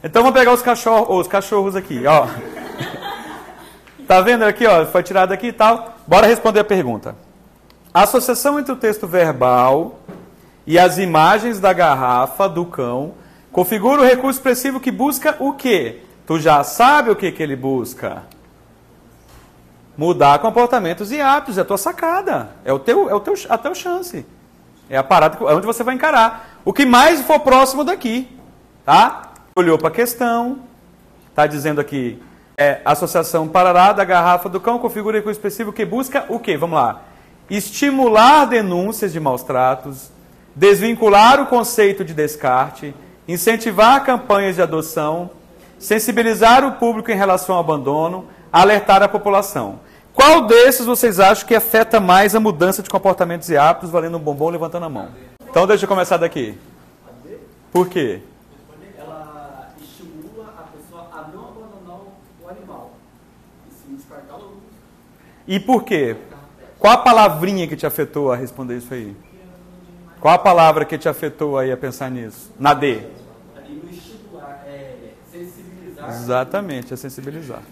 Então vamos pegar os cachorros aqui, ó. Tá vendo aqui, ó? Foi tirado aqui e tal. Bora responder a pergunta. A associação entre o texto verbal e as imagens da garrafa do cão configura o recurso expressivo que busca o quê? Tu já sabe o que ele busca? Mudar comportamentos e hábitos. É a tua sacada. É a tua chance. É a parada onde você vai encarar. O que mais for próximo daqui. Tá? Olhou para a questão. Está dizendo aqui. Associação parará da garrafa do cão configura o recurso expressivo que busca o quê? Vamos lá. Estimular denúncias de maus tratos. Desvincular o conceito de descarte. Incentivar campanhas de adoção. Sensibilizar o público em relação ao abandono. Alertar a população. Qual desses vocês acham que afeta mais a mudança de comportamentos e hábitos, valendo um bombom, levantando a mão? Então deixa eu começar daqui. Por quê? Ela estimula a pessoa a não abandonar o animal. E sim descartá-lo. E por quê? Qual a palavrinha que te afetou a responder isso aí? Qual a palavra que te afetou aí a pensar nisso? Na D. Estimular, sensibilizar. Exatamente, é sensibilizar.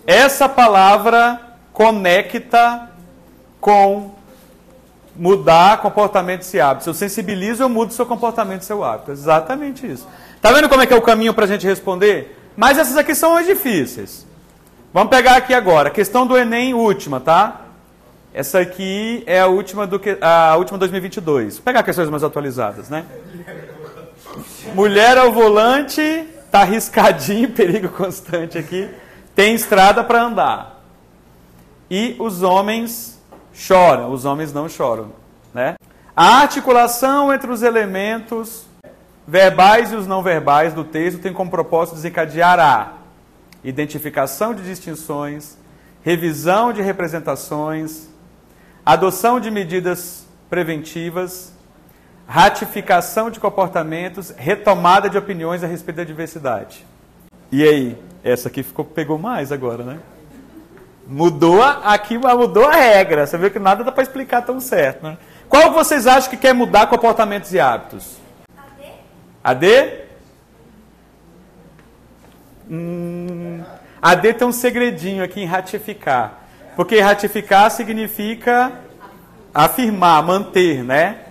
Essa palavra conecta com mudar comportamentos e hábitos. Eu sensibilizo, eu mudo seu comportamento e seu hábito. Exatamente isso. Tá vendo como é que é o caminho para a gente responder? Mas essas aqui são as difíceis. Vamos pegar aqui agora. Questão do Enem, última, tá? Essa aqui é a última 2022. Vou pegar questões mais atualizadas, né? Mulher ao volante, tá arriscadinho, perigo constante aqui. Tem estrada para andar. E os homens choram, os homens não choram. Né? A articulação entre os elementos verbais e os não verbais do texto tem como propósito desencadear a identificação de distinções, revisão de representações, adoção de medidas preventivas, ratificação de comportamentos, retomada de opiniões a respeito da diversidade. E aí? Essa aqui pegou mais agora, né? Mudou a regra. Você viu que nada dá para explicar tão certo, né? Qual vocês acham que quer mudar comportamentos e hábitos? A D? A D tem um segredinho aqui em ratificar. Porque ratificar significa afirmar, manter, né?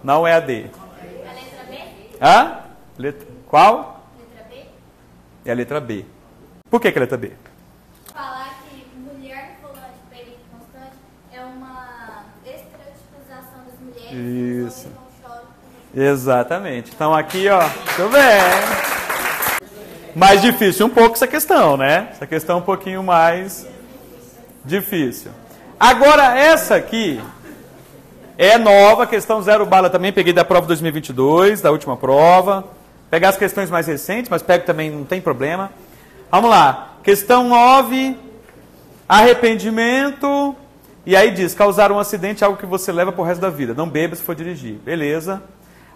Não é a D. A letra B? Hã? Qual? Letra B? É a letra B. Por que a letra B? Falar que mulher no volante perigo constante é uma Isso. Exatamente. Então aqui, ó, tudo bem. Mais difícil um pouco essa questão, né? Essa questão é um pouquinho mais difícil. Agora, essa aqui é nova, questão 0 bala também, peguei da prova 2022, da última prova. Pegar as questões mais recentes, mas pego também, não tem problema. Vamos lá. Questão 9, arrependimento. E aí diz, causar um acidente é algo que você leva pro resto da vida. Não beba se for dirigir. Beleza.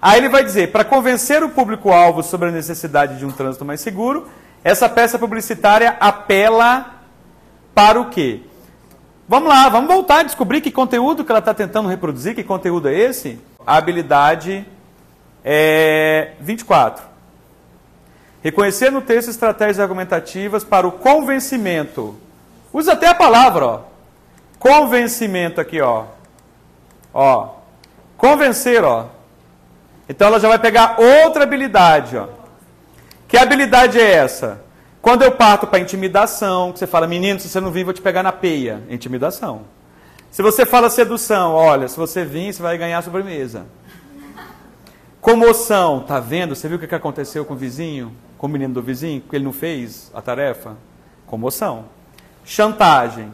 Aí ele vai dizer, para convencer o público-alvo sobre a necessidade de um trânsito mais seguro, essa peça publicitária apela para o quê? Vamos lá, vamos voltar a descobrir que conteúdo que ela está tentando reproduzir, que conteúdo é esse? A habilidade 24. Reconhecer no texto estratégias argumentativas para o convencimento. Usa até a palavra, ó. Convencimento aqui, ó. Ó. Convencer, ó. Então ela já vai pegar outra habilidade, ó. Que habilidade é essa? Quando eu parto para intimidação, que você fala, menino, se você não vir, vou te pegar na peia. Intimidação. Se você fala sedução, olha, se você vir, você vai ganhar a sobremesa. Comoção, tá vendo? Você viu o que aconteceu com o vizinho? Com o menino do vizinho? Que ele não fez a tarefa? Comoção. Chantagem,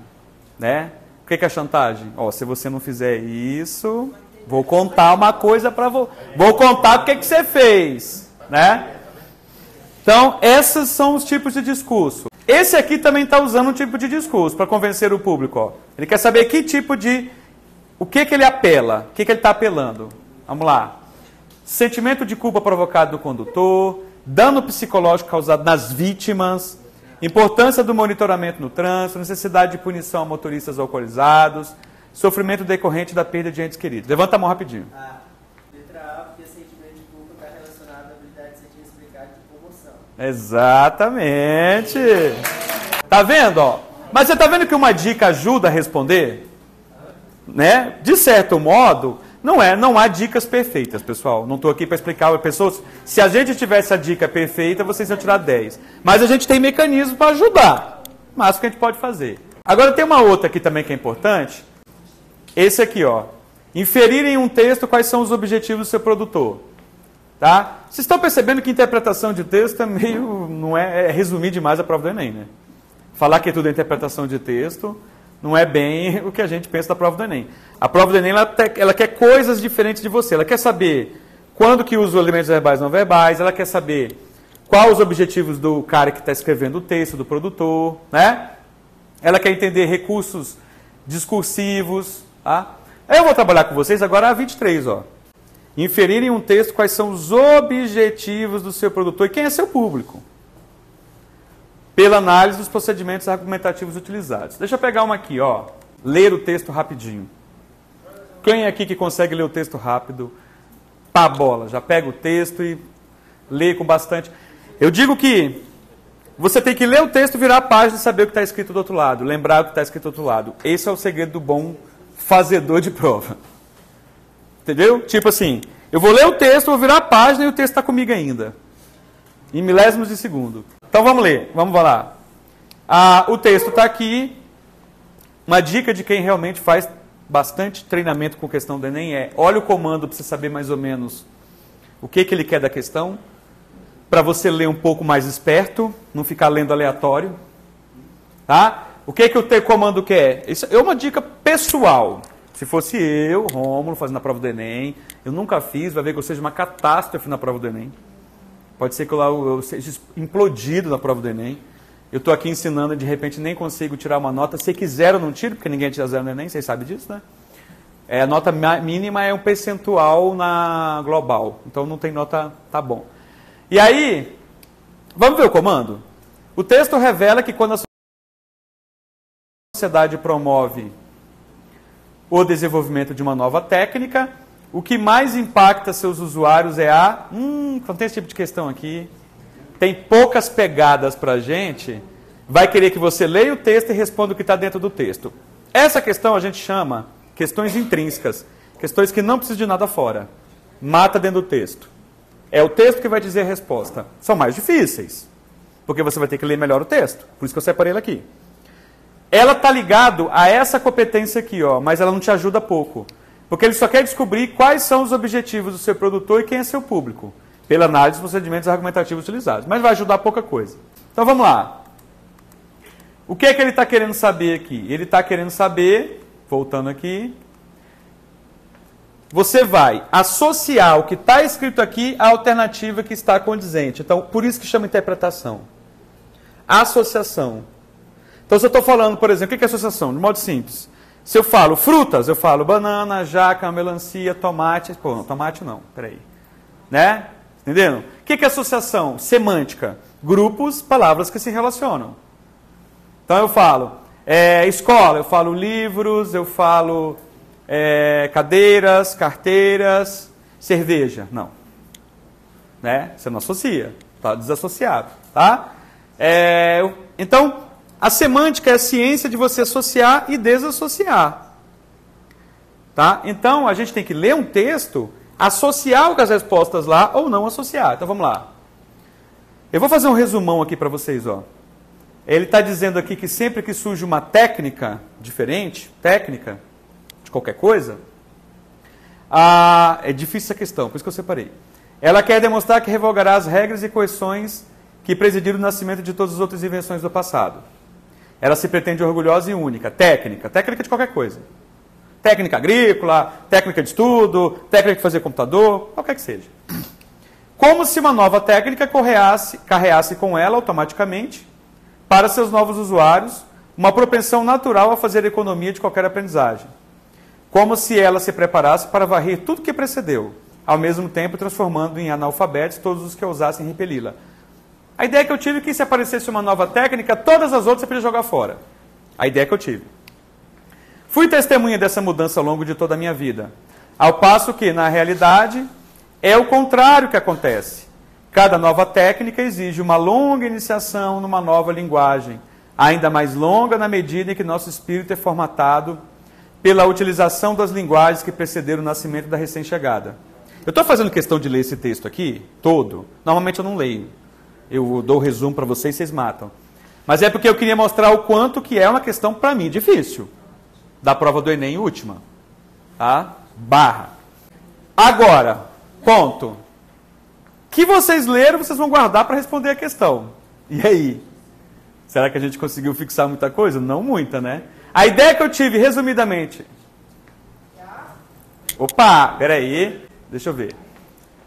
né? O que é chantagem? Ó, se você não fizer isso, vou contar uma coisa para você. Vou contar o que você fez, né? Então, esses são os tipos de discurso. Esse aqui também está usando um tipo de discurso para convencer o público. Ó. Ele quer saber que tipo de... O que ele apela? O que ele está apelando? Vamos lá. Sentimento de culpa provocado no condutor, dano psicológico causado nas vítimas, importância do monitoramento no trânsito, necessidade de punição a motoristas alcoolizados, sofrimento decorrente da perda de entes queridos. Levanta a mão rapidinho. Letra A, porque sentimento de culpa está relacionado à habilidade de sentir explicado de comoção. Exatamente. Tá vendo, ó? Mas você tá vendo que uma dica ajuda a responder? Né? De certo modo, não há dicas perfeitas, pessoal. Não estou aqui para explicar para pessoas. Se a gente tivesse a dica perfeita, vocês iam tirar 10. Mas a gente tem mecanismos para ajudar. Mas o que a gente pode fazer. Agora tem uma outra aqui também que é importante. Esse aqui, ó. Inferir em um texto quais são os objetivos do seu produtor. Tá? Vocês estão percebendo que interpretação de texto é meio... não é resumir demais a prova do Enem, né? Falar que tudo é interpretação de texto não é bem o que a gente pensa da prova do Enem. A prova do Enem, ela quer coisas diferentes de você. Ela quer saber quando que usa os elementos verbais e não verbais. Ela quer saber quais os objetivos do cara que está escrevendo o texto, do produtor, né? Ela quer entender recursos discursivos, tá? Eu vou trabalhar com vocês agora a 23, ó. Inferir em um texto quais são os objetivos do seu produtor e quem é seu público. Pela análise dos procedimentos argumentativos utilizados. Deixa eu pegar uma aqui, ó. Ler o texto rapidinho. Quem é aqui que consegue ler o texto rápido? Pá, bola. Já pega o texto e lê com bastante... Eu digo que você tem que ler o texto, virar a página e saber o que está escrito do outro lado. Lembrar o que está escrito do outro lado. Esse é o segredo do bom fazedor de prova. Entendeu? Tipo assim, eu vou ler o texto, vou virar a página e o texto está comigo ainda. Em milésimos de segundo. Então vamos ler, vamos lá. O texto está aqui. Uma dica de quem realmente faz bastante treinamento com questão do Enem é: olha o comando para você saber mais ou menos o que ele quer da questão, para você ler um pouco mais esperto, não ficar lendo aleatório. Tá? O que o comando quer? Isso é uma dica pessoal. Se fosse eu, Rômulo, fazendo a prova do Enem, eu nunca fiz, vai ver que eu seja uma catástrofe na prova do Enem. Pode ser que eu seja implodido na prova do Enem. Eu estou aqui ensinando e de repente nem consigo tirar uma nota. Se quiser eu não tiro, porque ninguém tira 0 no Enem, vocês sabem disso, né? A nota mínima é um percentual na global. Então não tem nota, tá bom. E aí, vamos ver o comando? O texto revela que quando a sociedade promove o desenvolvimento de uma nova técnica, o que mais impacta seus usuários é então tem esse tipo de questão aqui, tem poucas pegadas para a gente, vai querer que você leia o texto e responda o que está dentro do texto. Essa questão a gente chama questões intrínsecas, questões que não precisam de nada fora, mata dentro do texto. É o texto que vai dizer a resposta. São mais difíceis, porque você vai ter que ler melhor o texto, por isso que eu separei ele aqui. Ela está ligado a essa competência aqui, ó, mas ela não te ajuda pouco. Porque ele só quer descobrir quais são os objetivos do seu produtor e quem é seu público, pela análise dos procedimentos argumentativos utilizados. Mas vai ajudar pouca coisa. Então vamos lá. O que é que ele está querendo saber aqui? Ele está querendo saber, voltando aqui, você vai associar o que está escrito aqui à alternativa que está condizente. Então, por isso que chama interpretação. Associação. Então, se eu estou falando, por exemplo, o que é associação? De modo simples. Se eu falo frutas, eu falo banana, jaca, melancia, tomate. Pô, não, tomate não, peraí. Né? Entendendo? O que é associação? Semântica. Grupos, palavras que se relacionam. Então, eu falo escola, eu falo livros, eu falo cadeiras, carteiras, cerveja. Não. Né? Você não associa. Está desassociado. Tá? Então, a semântica é a ciência de você associar e desassociar. Tá? Então, a gente tem que ler um texto, associar com as respostas lá ou não associar. Então, vamos lá. Eu vou fazer um resumão aqui para vocês. Ó. Ele está dizendo aqui que sempre que surge uma técnica diferente, técnica de qualquer coisa, é difícil essa questão, por isso que eu separei. Ela quer demonstrar que revogará as regras e coerções que presidiram o nascimento de todas as outras invenções do passado. Ela se pretende orgulhosa e única. Técnica de qualquer coisa. Técnica agrícola, técnica de estudo, técnica de fazer computador, qualquer que seja. Como se uma nova técnica carreasse com ela automaticamente, para seus novos usuários, uma propensão natural a fazer economia de qualquer aprendizagem. Como se ela se preparasse para varrer tudo que precedeu, ao mesmo tempo transformando em analfabetos todos os que ousassem repeli-la. A ideia que eu tive é que se aparecesse uma nova técnica, todas as outras você podia jogar fora. A ideia que eu tive. Fui testemunha dessa mudança ao longo de toda a minha vida. Ao passo que, na realidade, é o contrário que acontece. Cada nova técnica exige uma longa iniciação numa nova linguagem, ainda mais longa na medida em que nosso espírito é formatado pela utilização das linguagens que precederam o nascimento da recém-chegada. Eu estou fazendo questão de ler esse texto aqui, todo. Normalmente eu não leio. Eu dou o resumo para vocês, vocês matam. Mas é porque eu queria mostrar o quanto que é uma questão, para mim, difícil. Da prova do Enem última. Tá? Barra. Agora, ponto. Que vocês leram, vocês vão guardar para responder a questão. E aí? Será que a gente conseguiu fixar muita coisa? Não muita, né? A ideia que eu tive, resumidamente... Opa, peraí. Deixa eu ver.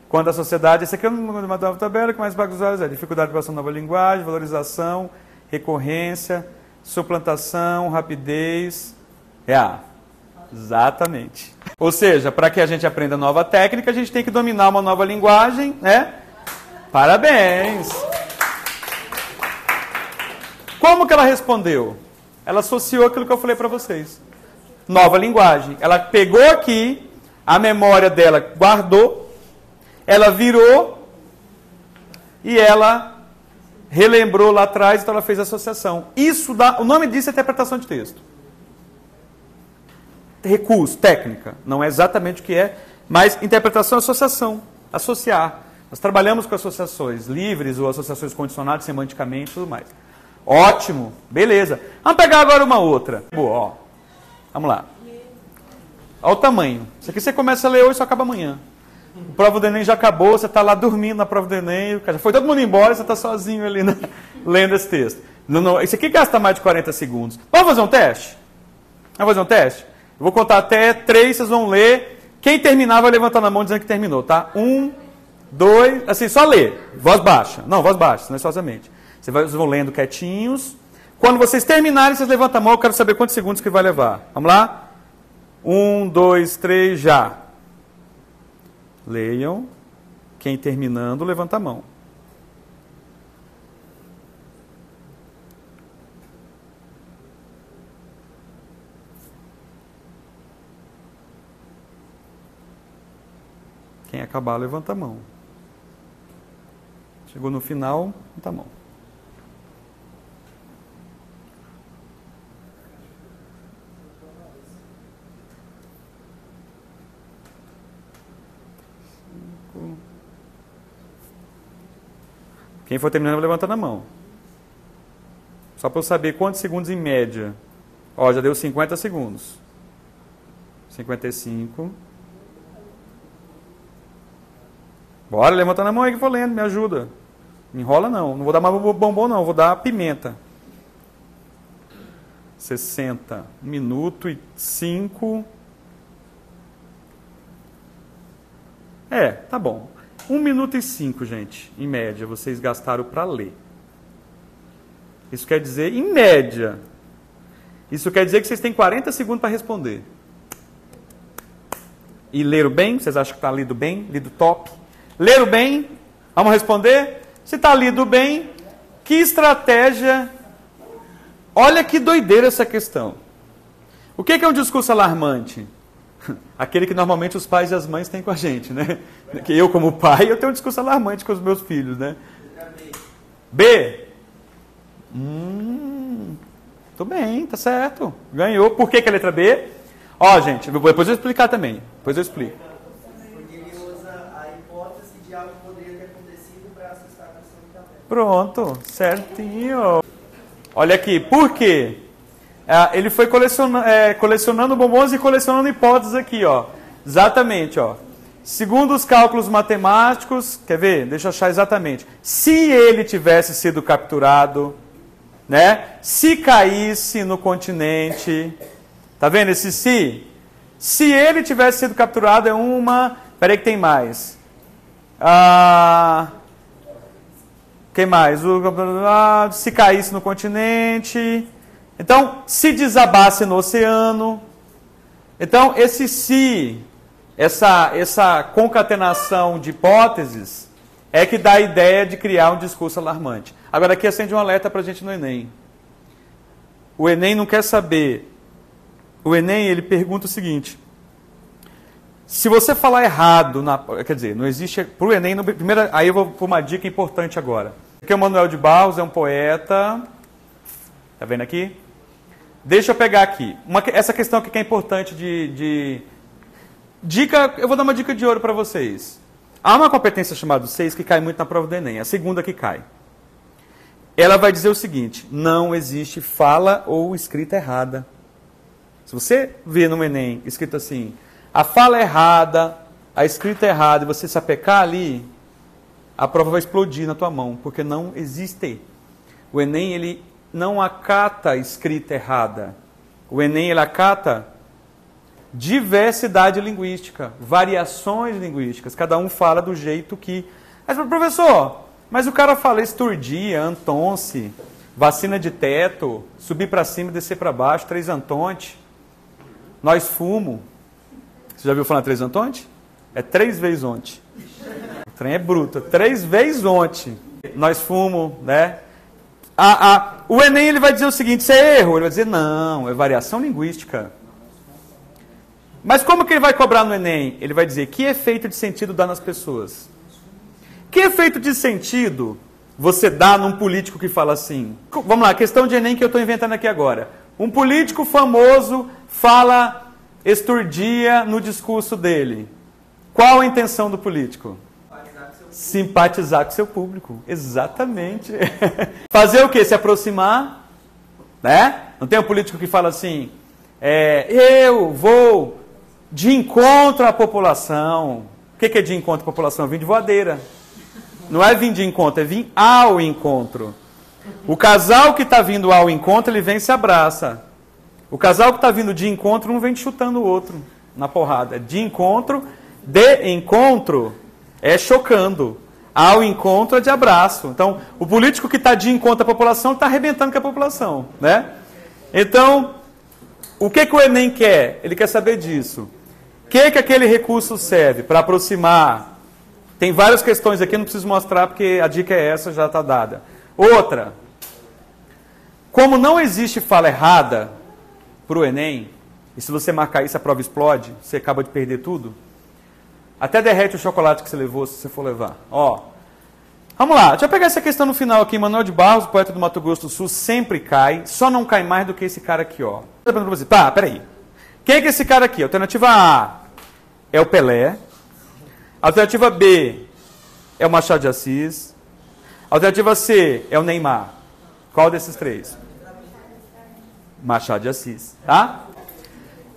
Quando a sociedade... Esse aqui é uma nova tabela, que mais impacta os usuários é dificuldade de passar nova linguagem, valorização, recorrência, suplantação, rapidez... Exatamente. Ou seja, para que a gente aprenda nova técnica, a gente tem que dominar uma nova linguagem, né? Parabéns! Como que ela respondeu? Ela associou aquilo que eu falei para vocês. Nova linguagem. Ela pegou aqui, a memória dela guardou, ela virou e ela relembrou lá atrás, então ela fez associação. Isso dá, o nome disso é interpretação de texto. Recurso, técnica, não é exatamente o que é, mas interpretação, associação, associar. Nós trabalhamos com associações livres ou associações condicionadas semanticamente e tudo mais. Ótimo, beleza. Vamos pegar agora uma outra. Boa, ó. Vamos lá. Olha o tamanho. Isso aqui você começa a ler hoje e só acaba amanhã. A prova do Enem já acabou, você está lá dormindo na prova do Enem, já foi todo mundo embora, você está sozinho ali lendo esse texto. Isso aqui gasta mais de 40 segundos. Vamos fazer um teste? Vamos fazer um teste? Eu vou contar até 3, vocês vão ler. Quem terminar vai levantar a mão dizendo que terminou, tá? 1, 2, assim, só ler. Voz baixa. Não, voz baixa, silenciosamente. Vocês vão lendo quietinhos. Quando vocês terminarem, vocês levantam a mão, eu quero saber quantos segundos que vai levar. Vamos lá? 1, 2, 3, já. Leiam. Quem terminando, levanta a mão. Quem acabar, levanta a mão. Chegou no final, levanta a mão. Quem for terminando, vai levantando a mão. Só para eu saber quantos segundos em média. Ó, já deu 50 segundos. 55. Bora, levantando a mão aí que eu vou lendo, me ajuda. Me enrola não, não vou dar mais bombom não, vou dar pimenta. 60, 1 minuto e 5. Tá bom. 1 minuto e 5, gente, em média, vocês gastaram para ler. Isso quer dizer, em média, isso quer dizer que vocês têm 40 segundos para responder. E leram bem? Vocês acham que está lido bem? Lido top? Leram bem? Vamos responder? Se está lido bem, que estratégia... Olha que doideira essa questão. O que é um discurso alarmante? Aquele que normalmente os pais e as mães têm com a gente, né? Que eu, como pai, eu tenho um discurso alarmante com os meus filhos, né? B. Tô bem, tá certo. Ganhou. Por que a letra B? Ó, gente, depois eu vou explicar também. Depois eu explico. Porque ele usa a hipótese de algo que poderia ter acontecido para assustar a pessoa que está vendo. Pronto, certinho. Olha aqui, por quê? Ele foi colecionando bombons e colecionando hipóteses aqui, ó. Exatamente, ó. Segundo os cálculos matemáticos, quer ver? Deixa eu achar exatamente. Se ele tivesse sido capturado, né? Se caísse no continente, tá vendo esse se? Se ele tivesse sido capturado é uma... Peraí que tem mais. Quem mais? Se caísse no continente. Então, se desabasse no oceano. Então, esse se, essa concatenação de hipóteses, é que dá a ideia de criar um discurso alarmante. Agora, aqui acende um alerta para a gente no Enem. O Enem não quer saber. O Enem, ele pergunta o seguinte. Se você falar errado, quer dizer, não existe... Para o Enem, primeiro, aí eu vou por uma dica importante agora. Aqui é o Manuel de Barros, é um poeta. Tá vendo aqui? Deixa eu pegar aqui. Essa questão aqui que é importante dica, eu vou dar uma dica de ouro para vocês. Há uma competência chamada 6 que cai muito na prova do Enem, a segunda que cai. Ela vai dizer o seguinte, não existe fala ou escrita errada. Se você vê no Enem escrito assim, a fala é errada, a escrita é errada, e você se apecar ali, a prova vai explodir na tua mão, porque não existe. O Enem, ele não acata escrita errada. O Enem, ele acata diversidade linguística, variações linguísticas. Cada um fala do jeito que... Mas, professor, mas o cara fala esturdia, antonce, vacina de teto, subir para cima e descer para baixo, 3 antonte, nós fumo. Você já viu falar 3 antonte? É 3 vezes onte. O trem é bruto, 3 vezes onte. Nós fumo, né? O Enem, ele vai dizer o seguinte, isso é erro. Ele vai dizer, não, é variação linguística. Mas como que ele vai cobrar no Enem? Ele vai dizer, que efeito de sentido dá nas pessoas? Que efeito de sentido você dá num político que fala assim? Vamos lá, questão de Enem que eu estou inventando aqui agora. Um político famoso fala esturdia no discurso dele. Qual a intenção do político? Simpatizar com seu público. Exatamente. Fazer o quê? Se aproximar, né? Não tem um político que fala assim, eu vou de encontro à população. O que é de encontro à população? Vim de voadeira. Não é vir de encontro, é vir ao encontro. O casal que está vindo ao encontro, ele vem e se abraça. O casal que está vindo de encontro, um vem chutando o outro na porrada. De encontro é chocando. Ao encontro é de abraço. Então, o político que está de encontro à população está arrebentando com a população, né? Então, o que o Enem quer? Ele quer saber disso. O que aquele recurso serve? Para aproximar. Tem várias questões aqui, não preciso mostrar porque a dica é essa, já está dada. Outra. Como não existe fala errada para o Enem, e se você marcar isso a prova explode, você acaba de perder tudo. Até derrete o chocolate que você levou, se você for levar. Ó, vamos lá, deixa eu pegar essa questão no final aqui. Manuel de Barros, poeta do Mato Grosso do Sul, sempre cai, só não cai mais do que esse cara aqui, ó. Tá, peraí. Quem é que é esse cara aqui? Alternativa A é o Pelé. Alternativa B é o Machado de Assis. Alternativa C é o Neymar. Qual desses 3? Machado de Assis, tá?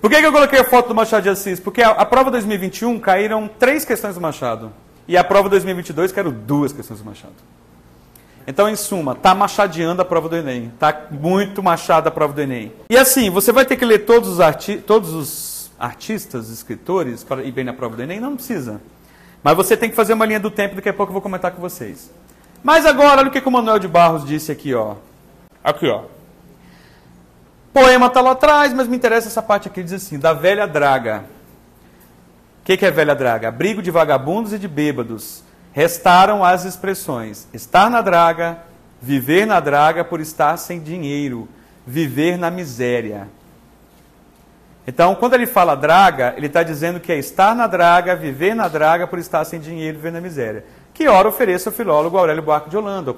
Por que eu coloquei a foto do Machado de Assis? Porque a prova 2021 caíram 3 questões do Machado. E a prova 2022 caíram 2 questões do Machado. Então, em suma, está machadeando a prova do Enem. Está muito machada a prova do Enem. E assim, você vai ter que ler todos os artistas, escritores, para ir bem na prova do Enem? Não precisa. Mas você tem que fazer uma linha do tempo, daqui a pouco eu vou comentar com vocês. Mas agora, olha o que o Manuel de Barros disse aqui, ó. Aqui, ó. Poema está lá atrás, mas me interessa essa parte aqui, diz assim, da velha draga. O que é velha draga? Abrigo de vagabundos e de bêbados. Restaram as expressões: estar na draga, viver na draga por estar sem dinheiro, viver na miséria. Então, quando ele fala draga, ele está dizendo que é estar na draga, viver na draga por estar sem dinheiro, viver na miséria. Que ora ofereça o filólogo Aurélio Buarque de Holanda,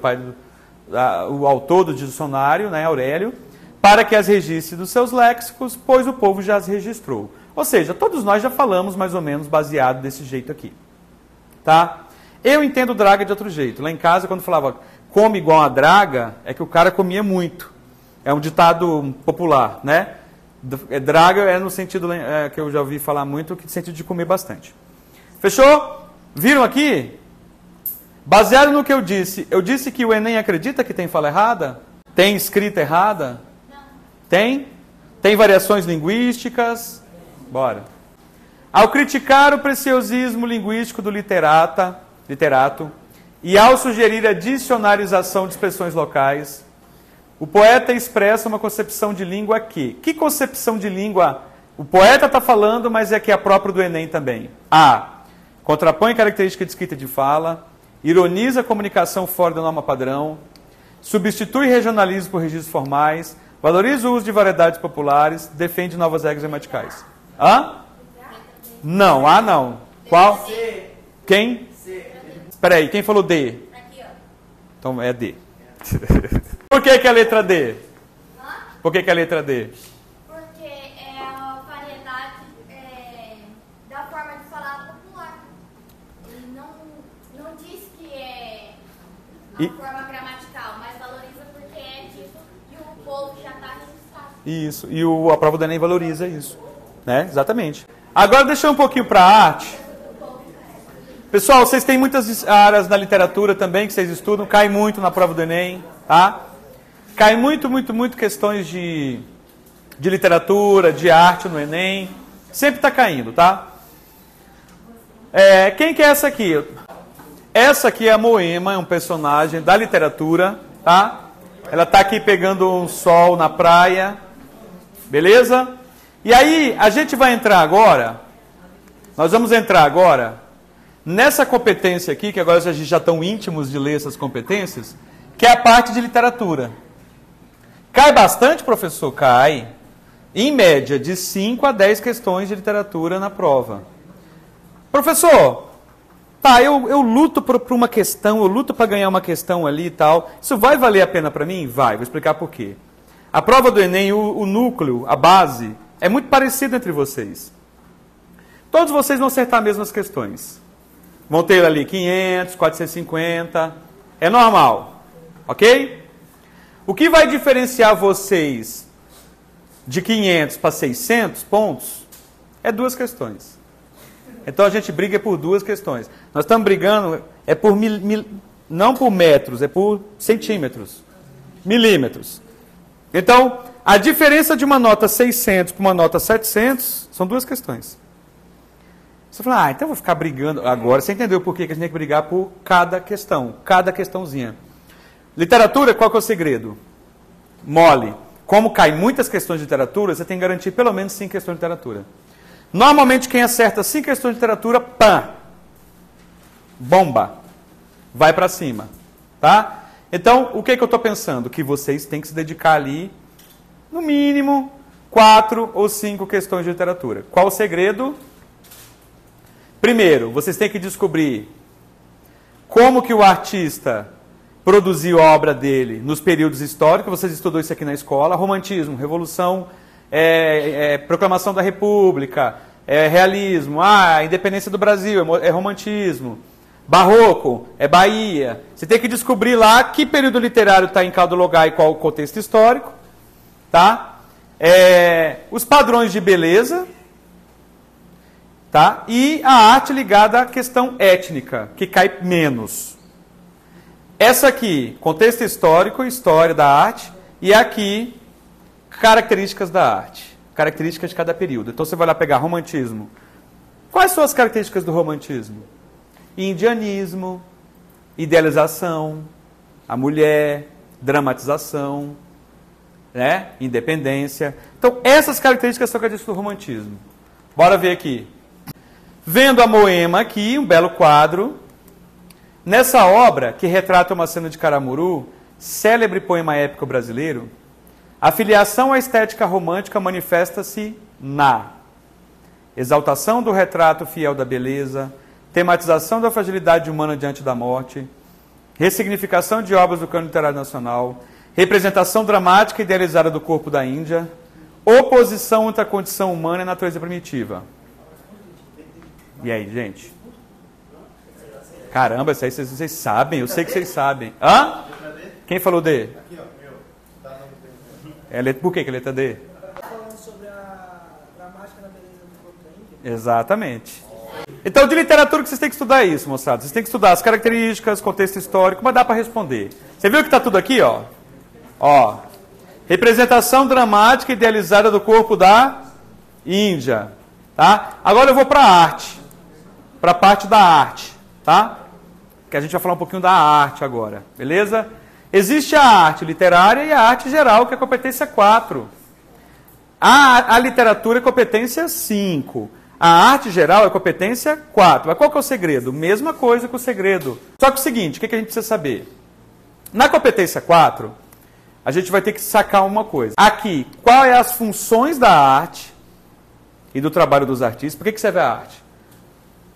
o autor do dicionário, né, Aurélio, para que as registre dos seus léxicos, pois o povo já as registrou. Ou seja, todos nós já falamos mais ou menos baseado desse jeito aqui. Tá? Eu entendo draga de outro jeito. Lá em casa, quando falava come igual a draga, é que o cara comia muito. É um ditado popular, né? Draga é no sentido que eu já ouvi falar muito, que no sentido de comer bastante. Fechou? Viram aqui? Baseado no que eu disse que o Enem acredita que tem fala errada? Tem escrita errada? Não. Tem? Tem variações linguísticas? Bora. Ao criticar o preciosismo linguístico do literato, e ao sugerir a dicionarização de expressões locais, o poeta expressa uma concepção de língua que concepção de língua o poeta está falando, mas é que é próprio do Enem também? A. Contrapõe característica de escrita de fala, ironiza a comunicação fora da norma padrão, substitui regionalismo por registros formais, valoriza o uso de variedades populares, defende novas regras gramaticais. Hã? Não, A não. Qual? C. Quem? C. Espera aí, quem falou D? Aqui, ó. Então é D. Por que é a letra D? Por que é a letra D? Porque é a variedade da forma de falar popular. Ele não diz que é a forma gramatical, mas valoriza porque é disso e o povo já está registrado. Isso, e a prova do Enem valoriza isso. Né? Exatamente. Agora deixa um pouquinho para a arte. Pessoal, vocês têm muitas áreas na literatura também que vocês estudam, cai muito na prova do Enem, tá? Cai muito questões de literatura, de arte no Enem. Sempre está caindo, tá? Quem que é essa aqui? Essa aqui é a Moema, é um personagem da literatura, tá? Ela está aqui pegando um sol na praia, beleza? E aí, a gente vai entrar agora, nós vamos entrar agora nessa competência aqui, que agora a gente já estão íntimos de ler essas competências, que é a parte de literatura. Cai bastante, professor? Cai. Em média, de 5 a 10 questões de literatura na prova. Professor, tá, eu luto por uma questão, eu luto para ganhar uma questão ali e tal. Isso vai valer a pena para mim? Vai, vou explicar por quê. A prova do Enem, o núcleo, a base, é muito parecido entre vocês. Todos vocês vão acertar as mesmas questões. Vão ter ali 500, 450, é normal, ok? O que vai diferenciar vocês de 500 para 600 pontos é 2 questões. Então a gente briga por 2 questões. Nós estamos brigando, por não por metros, é por centímetros, milímetros. Então, a diferença de uma nota 600 para uma nota 700 são 2 questões. Você fala, então eu vou ficar brigando. Agora você entendeu por que a gente tem que brigar por cada questão, cada questãozinha. Literatura, qual que é o segredo? Mole. Como cai muitas questões de literatura, você tem que garantir pelo menos 5 questões de literatura. Normalmente quem acerta 5 questões de literatura, pã! Bomba! Vai para cima. Tá? Então, o que eu estou pensando? Que vocês têm que se dedicar ali, no mínimo, 4 ou 5 questões de literatura. Qual o segredo? Primeiro, vocês têm que descobrir como que o artista produziu a obra dele nos períodos históricos. Vocês estudou isso aqui na escola. Romantismo, Revolução, Proclamação da República, Realismo, a independência do Brasil, é romantismo. Barroco, é Bahia. Você tem que descobrir lá que período literário está em cada lugar e qual o contexto histórico. Tá? os padrões de beleza, tá? E a arte ligada à questão étnica, que cai menos. Essa aqui, contexto histórico, história da arte, e aqui, características da arte, características de cada período. Então você vai lá pegar romantismo. Quais são as características do romantismo? Indianismo, idealização, a mulher, dramatização, né? Independência. Então, essas características são características do romantismo. Bora ver aqui. Vendo a Moema aqui, um belo quadro. Nessa obra, que retrata uma cena de Caramuru, célebre poema épico brasileiro, a filiação à estética romântica manifesta-se na exaltação do retrato fiel da beleza, tematização da fragilidade humana diante da morte, ressignificação de obras do cânone literário nacional, representação dramática idealizada do corpo da Índia, oposição entre a condição humana e a natureza primitiva. E aí, gente? Caramba, isso aí vocês sabem, eu sei que vocês sabem. Hã? Quem falou D? Aqui, ó, meu. Por que é letra D? Falando sobre a gramática da beleza do corpo da Índia. Exatamente. Então, de literatura que vocês têm que estudar é isso, moçada. Vocês têm que estudar as características, contexto histórico, mas dá para responder. Você viu que está tudo aqui, ó? Ó. Representação dramática idealizada do corpo da Índia. Tá? Agora eu vou para a arte. Para a parte da arte. Tá? Que a gente vai falar um pouquinho da arte agora. Beleza? Existe a arte literária e a arte geral, que é a competência 4. A literatura é competência 5. A arte geral é competência 4. Mas qual que é o segredo? Mesma coisa que o segredo. Só que o seguinte, o que a gente precisa saber? Na competência 4, a gente vai ter que sacar uma coisa. Aqui, quais são as funções da arte e do trabalho dos artistas? Por que serve a arte?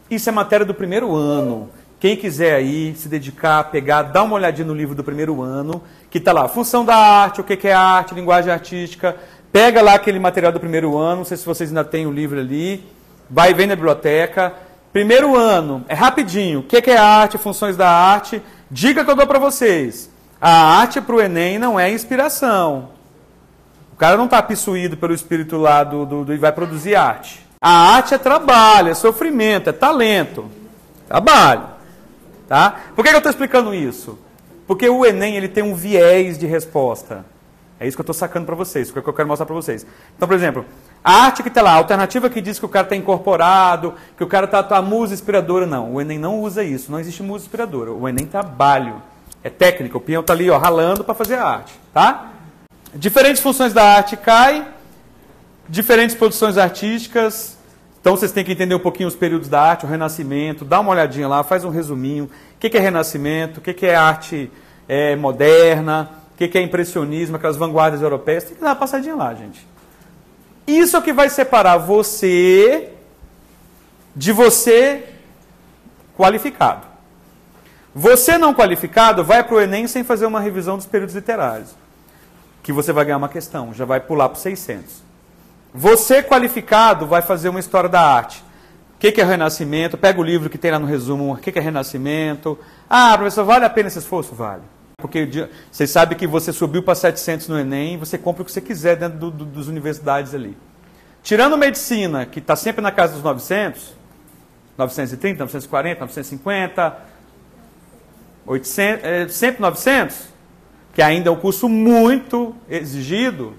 Isso é matéria do primeiro ano. Quem quiser aí se dedicar, pegar, dar uma olhadinha no livro do primeiro ano, que está lá, função da arte, o que é arte, linguagem artística. Pega lá aquele material do primeiro ano, não sei se vocês ainda têm o livro ali. Vai e vem na biblioteca. Primeiro ano, é rapidinho. O que é arte, funções da arte? Dica que eu dou para vocês. A arte para o Enem não é inspiração. O cara não está possuído pelo espírito lá e vai produzir arte. A arte é trabalho, é sofrimento, é talento. Trabalho. Tá? Por que eu estou explicando isso? Porque o Enem ele tem um viés de resposta. É isso que eu estou sacando para vocês, o que eu quero mostrar para vocês. Então, por exemplo, a arte que está lá, a alternativa que diz que o cara está incorporado, que o cara está a musa inspiradora, não. O Enem não usa isso, não existe musa inspiradora. O Enem é trabalho, é técnica, o peão está ali ó, ralando para fazer a arte. Tá? Diferentes funções da arte caem, diferentes produções artísticas. Então vocês têm que entender um pouquinho os períodos da arte, o Renascimento, dá uma olhadinha lá, faz um resuminho. O que é Renascimento, o que é arte moderna, o que é impressionismo, aquelas vanguardas europeias. Tem que dar uma passadinha lá, gente. Isso é o que vai separar você de você qualificado. Você não qualificado vai para o Enem sem fazer uma revisão dos períodos literários. Que você vai ganhar uma questão, já vai pular para 600. Você qualificado vai fazer uma história da arte. O que é Renascimento? Pega o livro que tem lá no resumo. O que é Renascimento? Ah, professor, vale a pena esse esforço? Vale. Porque vocês sabem que você subiu para 700 no Enem, você compra o que você quiser dentro das universidades ali. Tirando medicina, que está sempre na casa dos 900, 930, 940, 950, 800, sempre 900, que ainda é um curso muito exigido,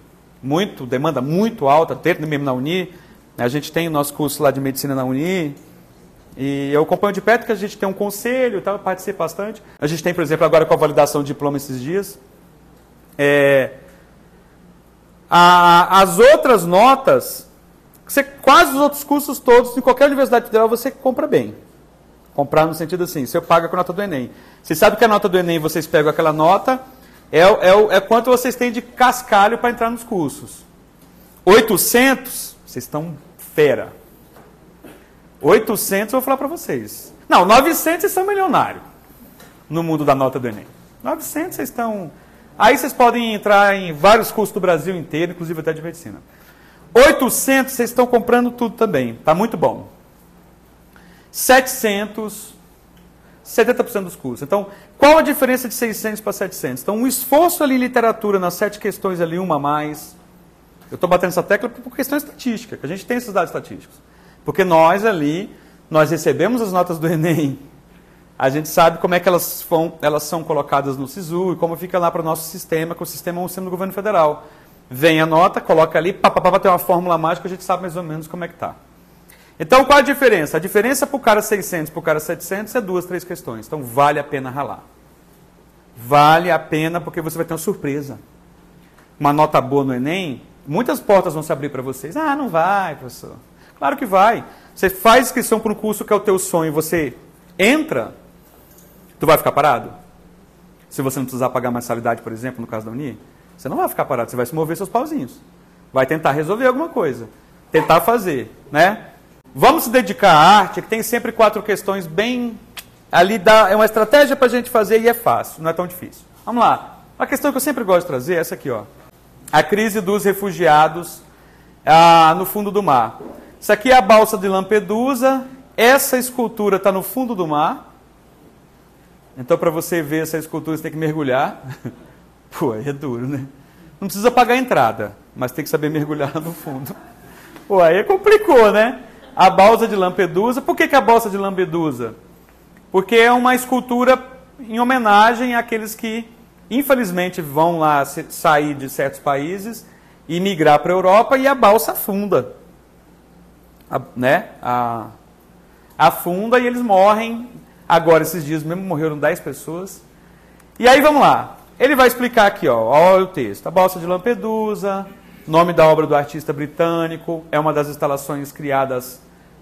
demanda muito alta, dentro mesmo na Uni. A gente tem o nosso curso lá de medicina na Uni, e eu acompanho de perto que a gente tem um conselho, eu participo bastante. A gente tem, por exemplo, agora com a validação de diploma esses dias. As outras notas, quase os outros cursos todos, em qualquer universidade federal, você compra bem. Comprar no sentido assim, você paga com a nota do Enem. Você sabe que a nota do Enem, vocês pegam aquela nota, é quanto vocês têm de cascalho para entrar nos cursos. 800, vocês estão fera. 800 eu vou falar para vocês. Não, 900 vocês são milionários no mundo da nota do Enem. 900 vocês estão... Aí vocês podem entrar em vários cursos do Brasil inteiro, inclusive até de medicina. 800 vocês estão comprando tudo também. Está muito bom. 700, 70% dos cursos. Então, qual a diferença de 600 para 700? Então, um esforço ali em literatura, nas 7 questões ali, uma a mais. Eu estou batendo essa tecla por questão estatística, que a gente tem esses dados estatísticos. Porque nós ali, nós recebemos as notas do Enem, a gente sabe como é que elas são colocadas no SISU e como fica lá para o nosso sistema, que é o sistema é um sistema do governo federal. Vem a nota, coloca ali, tem uma fórmula mágica, a gente sabe mais ou menos como é que está. Então, qual a diferença? A diferença para o cara 600 e para o cara 700 é 2, 3 questões. Então, vale a pena ralar. Vale a pena porque você vai ter uma surpresa. Uma nota boa no Enem, muitas portas vão se abrir para vocês. Ah, não vai, professor. Claro que vai. Você faz inscrição para um curso que é o teu sonho e você entra, tu vai ficar parado? Se você não precisar pagar mensalidade, por exemplo, no caso da Uni, você não vai ficar parado, você vai se mover seus pauzinhos. Vai tentar resolver alguma coisa. Tentar fazer, né? Vamos se dedicar à arte, que tem sempre 4 questões bem... Ali é uma estratégia para a gente fazer e é fácil, não é tão difícil. Vamos lá. A questão que eu sempre gosto de trazer é essa aqui, ó. A crise dos refugiados no fundo do mar. Isso aqui é a balsa de Lampedusa. Essa escultura está no fundo do mar. Então, para você ver essa escultura, você tem que mergulhar. Pô, é duro, né? Não precisa pagar a entrada, mas tem que saber mergulhar no fundo. Pô, aí complicou, né? A balsa de Lampedusa. Por que a balsa de Lampedusa? Porque é uma escultura em homenagem àqueles que, infelizmente, vão lá sair de certos países e migrar para a Europa e a balsa afunda. Afunda e eles morrem. Agora, esses dias mesmo, morreram 10 pessoas. E aí, vamos lá. Ele vai explicar aqui, ó, olha o texto. A balsa de Lampedusa, nome da obra do artista britânico, é uma das instalações criadas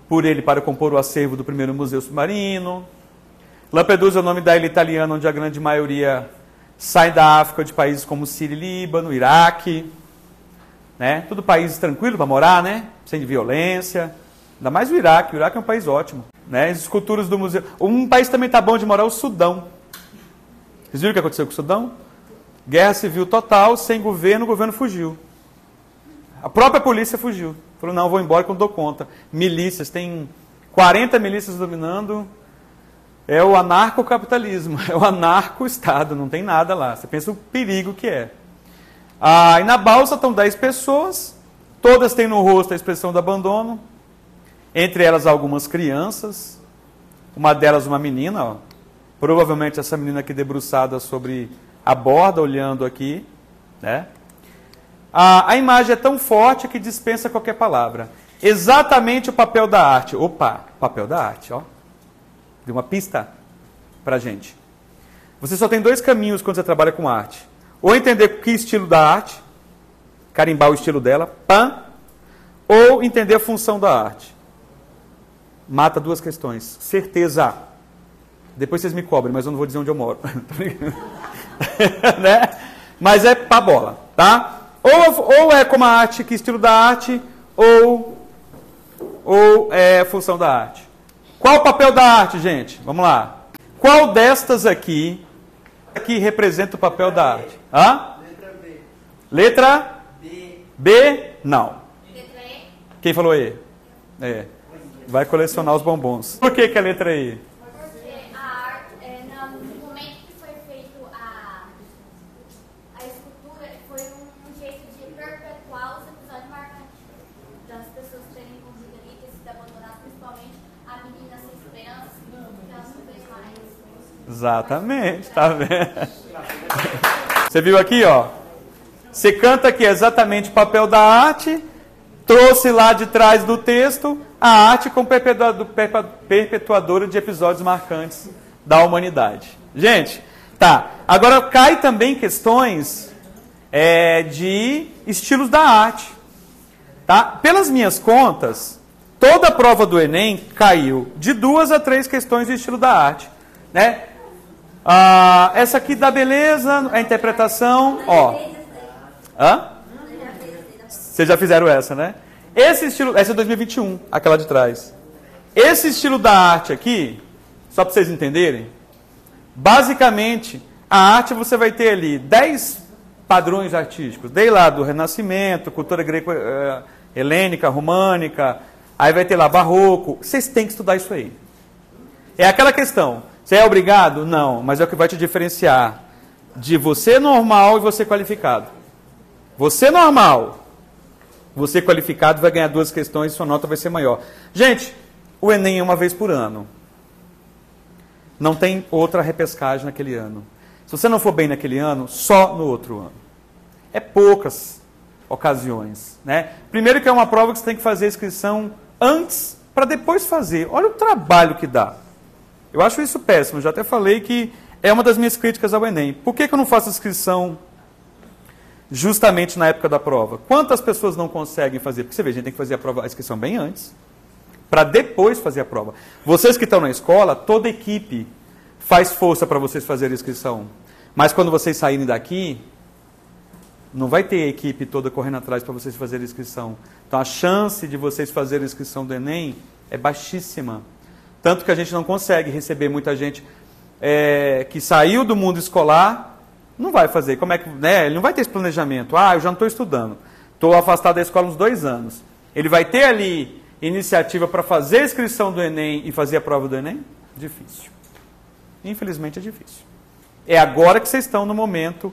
por ele para compor o acervo do primeiro museu submarino. Lampedusa é o nome da ilha italiana, onde a grande maioria sai da África, de países como Síria e Líbano, Iraque, né? Tudo países tranquilos para morar, né? Sem violência. Ainda mais o Iraque é um país ótimo, né? As esculturas do museu. Um país também está bom de morar, o Sudão. Vocês viram o que aconteceu com o Sudão? Guerra civil total, sem governo, o governo fugiu. A própria polícia fugiu. Falou, não, vou embora que eu não dou conta. Milícias, tem 40 milícias dominando. É o anarcocapitalismo, é o anarco-estado, não tem nada lá. Você pensa o perigo que é. E na balsa estão 10 pessoas, todas têm no rosto a expressão do abandono, entre elas algumas crianças, uma delas uma menina, ó. Provavelmente essa menina aqui debruçada sobre a borda, olhando aqui, né? A imagem é tão forte que dispensa qualquer palavra. Exatamente o papel da arte. Opa, papel da arte, ó. Deu uma pista para a gente. Você só tem 2 caminhos quando você trabalha com arte. Ou entender que estilo da arte, carimbar o estilo dela, ou entender a função da arte. Mata 2 questões. Certeza. Depois vocês me cobrem, mas eu não vou dizer onde eu moro. Né? Mas é pra bola, tá? Ou é como a arte, que estilo da arte, ou é a função da arte. Qual o papel da arte, gente? Vamos lá. Qual destas aqui representa o papel da arte? Letra B. Letra B. B? Não. Letra E? Quem falou E? É. Vai colecionar os bombons. Por que a letra E? Porque a arte, no momento que foi feito a escultura, foi um jeito de perpetuar os episódios marcantes. Das pessoas terem morrido ali, ter sido abandonadas, principalmente a menina sem esperança, que ela não fez mais. Exatamente, tá vendo? Você viu aqui, ó? Você canta aqui exatamente o papel da arte, trouxe lá de trás do texto a arte como perpetuadora de episódios marcantes da humanidade. Gente, tá. Agora cai também questões de estilos da arte. Tá? Pelas minhas contas, toda a prova do Enem caiu de 2 a 3 questões de estilo da arte. Né? Essa aqui da beleza, a interpretação, ó. Vocês já fizeram essa, né? Esse estilo, essa é 2021, aquela de trás. Esse estilo da arte aqui, só para vocês entenderem, basicamente, a arte você vai ter ali 10 padrões artísticos, desde lá do Renascimento, cultura greco-helênica, românica, aí vai ter lá barroco. Vocês têm que estudar isso aí. É aquela questão, você é obrigado? Não, mas é o que vai te diferenciar de você normal e você qualificado. Você normal, Você qualificado vai ganhar 2 questões e sua nota vai ser maior. Gente, o Enem é uma vez por ano. Não tem outra repescagem naquele ano. Se você não for bem naquele ano, só no outro ano. É poucas ocasiões, né? Primeiro que é uma prova que você tem que fazer a inscrição antes para depois fazer. Olha o trabalho que dá. Eu acho isso péssimo. Já até falei que é uma das minhas críticas ao Enem. Por que eu não faço inscrição justamente na época da prova? Quantas pessoas não conseguem fazer? Porque você vê, a gente tem que fazer a inscrição bem antes, para depois fazer a prova. Vocês que estão na escola, toda a equipe faz força para vocês fazerem a inscrição. Mas quando vocês saírem daqui, não vai ter a equipe toda correndo atrás para vocês fazerem a inscrição. Então a chance de vocês fazerem a inscrição do Enem é baixíssima. Tanto que a gente não consegue receber muita gente que saiu do mundo escolar, não vai fazer. Como é que, né? Ele não vai ter esse planejamento. Ah, eu já não estou estudando. Estou afastado da escola uns 2 anos. Ele vai ter ali iniciativa para fazer a inscrição do Enem e fazer a prova do Enem? Difícil. Infelizmente é difícil. É agora que vocês estão no momento,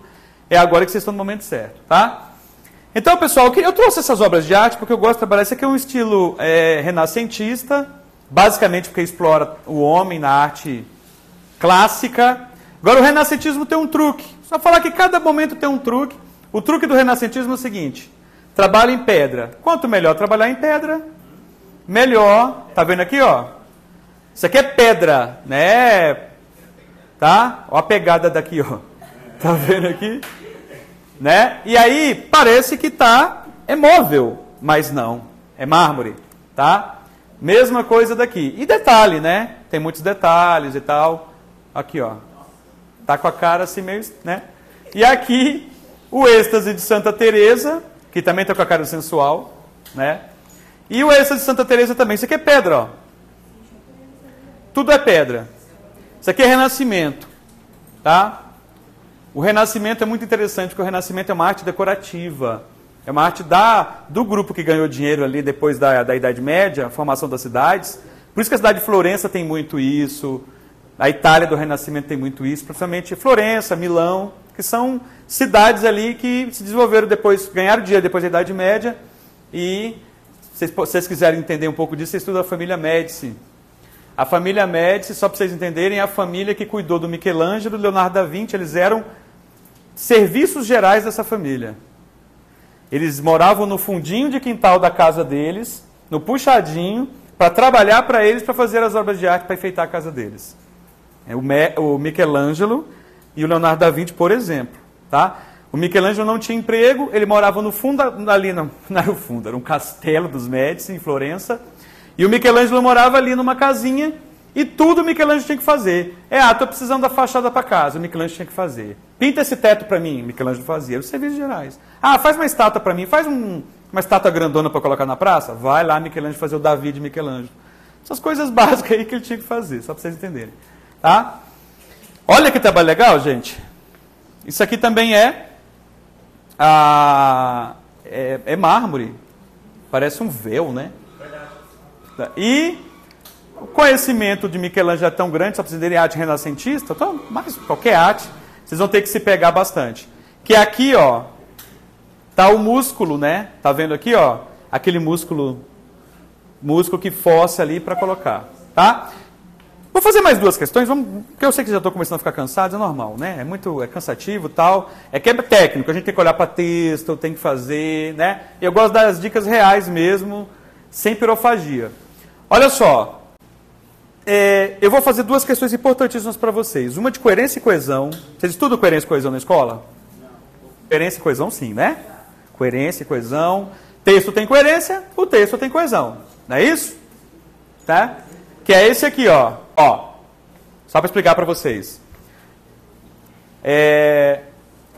certo, tá? Então, pessoal, eu trouxe essas obras de arte porque eu gosto de trabalhar. Esse aqui é um estilo renascentista, basicamente porque explora o homem na arte clássica. Agora, o renascentismo tem um truque. Só falar que cada momento tem um truque. O truque do renascentismo é o seguinte: trabalha em pedra. Quanto melhor trabalhar em pedra, melhor. Tá vendo aqui, ó? Isso aqui é pedra, né? Tá? Ó a pegada daqui, ó. Tá vendo aqui? Né? E aí, parece que é móvel, mas não. É mármore, tá? Mesma coisa daqui. E detalhe, né? Tem muitos detalhes e tal. Aqui, ó. Tá com a cara assim meio, né? E aqui, o êxtase de Santa Teresa, que também tá com a cara sensual, né? E o êxtase de Santa Teresa também. Isso aqui é pedra, ó. Tudo é pedra. Isso aqui é Renascimento, tá? O Renascimento é muito interessante, porque o Renascimento é uma arte decorativa. É uma arte do grupo que ganhou dinheiro ali depois da Idade Média, a formação das cidades. Por isso que a cidade de Florença tem muito isso. A Itália do Renascimento tem muito isso. Principalmente Florença, Milão, que são cidades ali que se desenvolveram depois, ganharam dinheiro depois da Idade Média. E, se vocês quiserem entender um pouco disso, vocês estudam a família Médici. A família Médici, só para vocês entenderem, é a família que cuidou do Michelangelo, do Leonardo da Vinci. Eles eram serviços gerais dessa família. Eles moravam no fundinho de quintal da casa deles, no puxadinho, para trabalhar para eles, para fazer as obras de arte, para enfeitar a casa deles. O Michelangelo e o Leonardo da Vinci, por exemplo. Tá? O Michelangelo não tinha emprego, ele morava no fundo, ali não era o fundo, era um castelo dos Médici, em Florença. E o Michelangelo morava ali numa casinha, e tudo o Michelangelo tinha que fazer. Estou precisando da fachada para casa, o Michelangelo tinha que fazer. Pinta esse teto para mim, o Michelangelo fazia. Os serviços gerais. Faz uma estátua para mim, faz uma estátua grandona para colocar na praça. Vai lá, Michelangelo, fazer o Davi de Michelangelo. Essas coisas básicas aí que ele tinha que fazer, só para vocês entenderem. Tá? Olha que trabalho legal, gente. Isso aqui também é mármore. Parece um véu, né? E o conhecimento de Michelangelo é tão grande, só para vocês entenderem, arte renascentista, então, mas qualquer arte, vocês vão ter que se pegar bastante. Que aqui, ó, tá o músculo, né? Tá vendo aqui, ó? Aquele músculo que força ali para colocar, tá? Vou fazer mais 2 questões, porque eu sei que já estou começando a ficar cansado, é normal, né? É cansativo e tal. É que é técnico, a gente tem que olhar para texto, tem que fazer, né? Eu gosto das dicas reais mesmo, sem pirofagia. Olha só, eu vou fazer 2 questões importantíssimas para vocês. Uma de coerência e coesão. Vocês estudam coerência e coesão na escola? Não. Coerência e coesão, sim, né? Coerência e coesão. Texto tem coerência, o texto tem coesão. Não é isso? Tá? Que é esse aqui, ó. Só para explicar para vocês.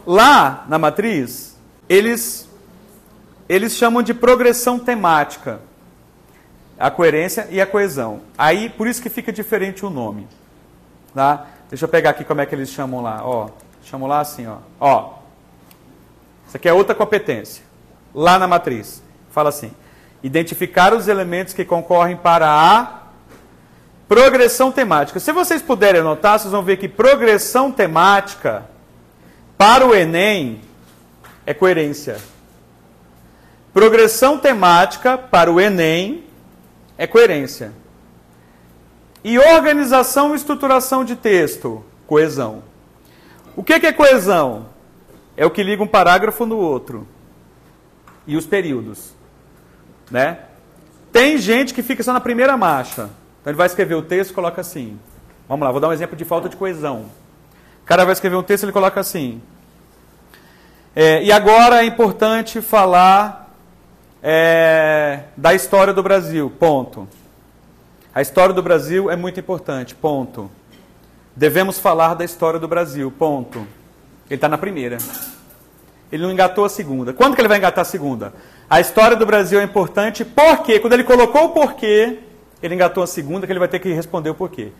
Lá na matriz, eles chamam de progressão temática. A coerência e a coesão. Aí, por isso que fica diferente o nome. Tá? Deixa eu pegar aqui como é que eles chamam lá. Chamam lá assim, ó. Isso aqui é outra competência. Lá na matriz. Fala assim. Identificar os elementos que concorrem para a progressão temática. Se vocês puderem anotar, vocês vão ver que progressão temática para o Enem é coerência. Progressão temática para o Enem é coerência. E organização e estruturação de texto, coesão. O que é coesão? É o que liga um parágrafo no outro. E os períodos. Né? Tem gente que fica só na primeira marcha. Então ele vai escrever o texto e coloca assim. Vamos lá, vou dar um exemplo de falta de coesão. O cara vai escrever um texto e ele coloca assim. E agora é importante falar da história do Brasil, ponto. A história do Brasil é muito importante, ponto. Devemos falar da história do Brasil, ponto. Ele está na primeira. Ele não engatou a segunda. Quando que ele vai engatar a segunda? A história do Brasil é importante, porque quando ele colocou o porquê, ele engatou a segunda, que ele vai ter que responder o porquê.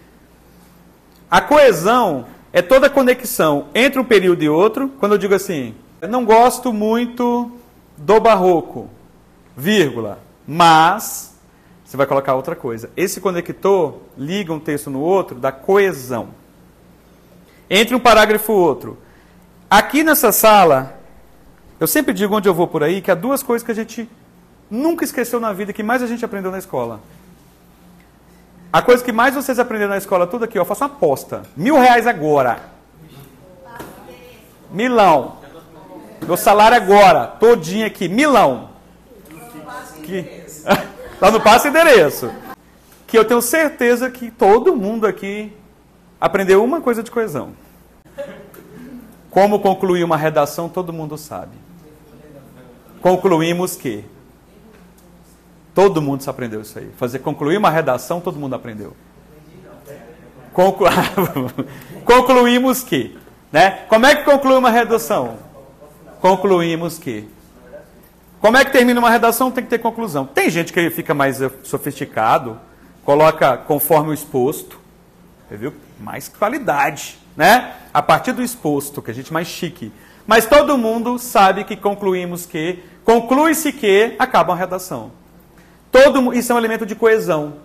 A coesão é toda a conexão entre um período e outro. Quando eu digo assim, eu não gosto muito do barroco, vírgula, mas você vai colocar outra coisa. Esse conector liga um texto no outro, dá coesão. Entre um parágrafo e outro. Aqui nessa sala, eu sempre digo onde eu vou por aí, que há duas coisas que a gente nunca esqueceu na vida, que mais a gente aprendeu na escola. A coisa que mais vocês aprenderam na escola, tudo aqui, ó, eu faço uma aposta. R$1.000 agora. Milão. Meu salário agora, todinho aqui, milão. Que... Lá no passo endereço. Que eu tenho certeza que todo mundo aqui aprendeu uma coisa de coesão. Como concluir uma redação, todo mundo sabe. Concluímos que... Todo mundo se aprendeu isso aí. Concluir uma redação, todo mundo aprendeu. Concluímos que... Né? Como é que conclui uma redação? Concluímos que... Como é que termina uma redação? Tem que ter conclusão. Tem gente que fica mais sofisticado, coloca conforme o exposto, viu? Mais qualidade, né? A partir do exposto, que a gente mais chique. Mas todo mundo sabe que concluímos que, conclui-se que, acaba uma redação. Isso é um elemento de coesão,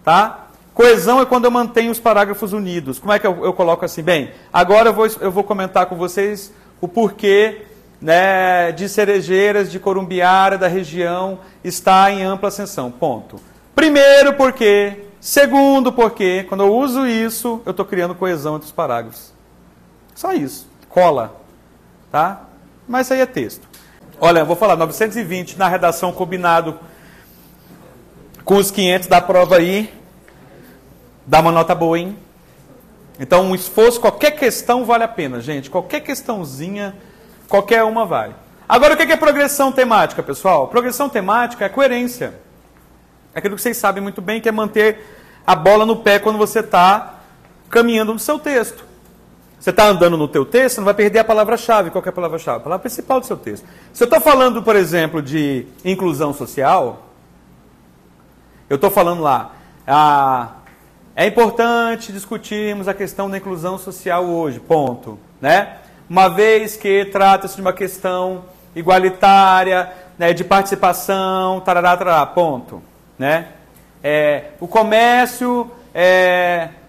tá? Coesão é quando eu mantenho os parágrafos unidos. Como é que eu coloco assim? Bem, agora eu vou comentar com vocês o porquê, né, de Cerejeiras, de Corumbiara, da região, está em ampla ascensão. Ponto. Primeiro porquê. Segundo porquê. Quando eu uso isso, eu estou criando coesão entre os parágrafos. Só isso. Cola. Tá? Mas isso aí é texto. Olha, eu vou falar 920 na redação combinado com os 500 da prova aí. Dá uma nota boa, hein? Então, um esforço, qualquer questão vale a pena, gente. Qualquer questãozinha... Qualquer uma vale. Agora, o que é progressão temática, pessoal? Progressão temática é coerência. É aquilo que vocês sabem muito bem, que é manter a bola no pé quando você está caminhando no seu texto. Você está andando no teu texto, você não vai perder a palavra-chave. Qual que é a palavra-chave? A palavra principal do seu texto. Se eu estou falando, por exemplo, de inclusão social, eu estou falando lá, é importante discutirmos a questão da inclusão social hoje, ponto, né? Uma vez que trata-se de uma questão igualitária, né, de participação, tarará, tarará, ponto. Né? O comércio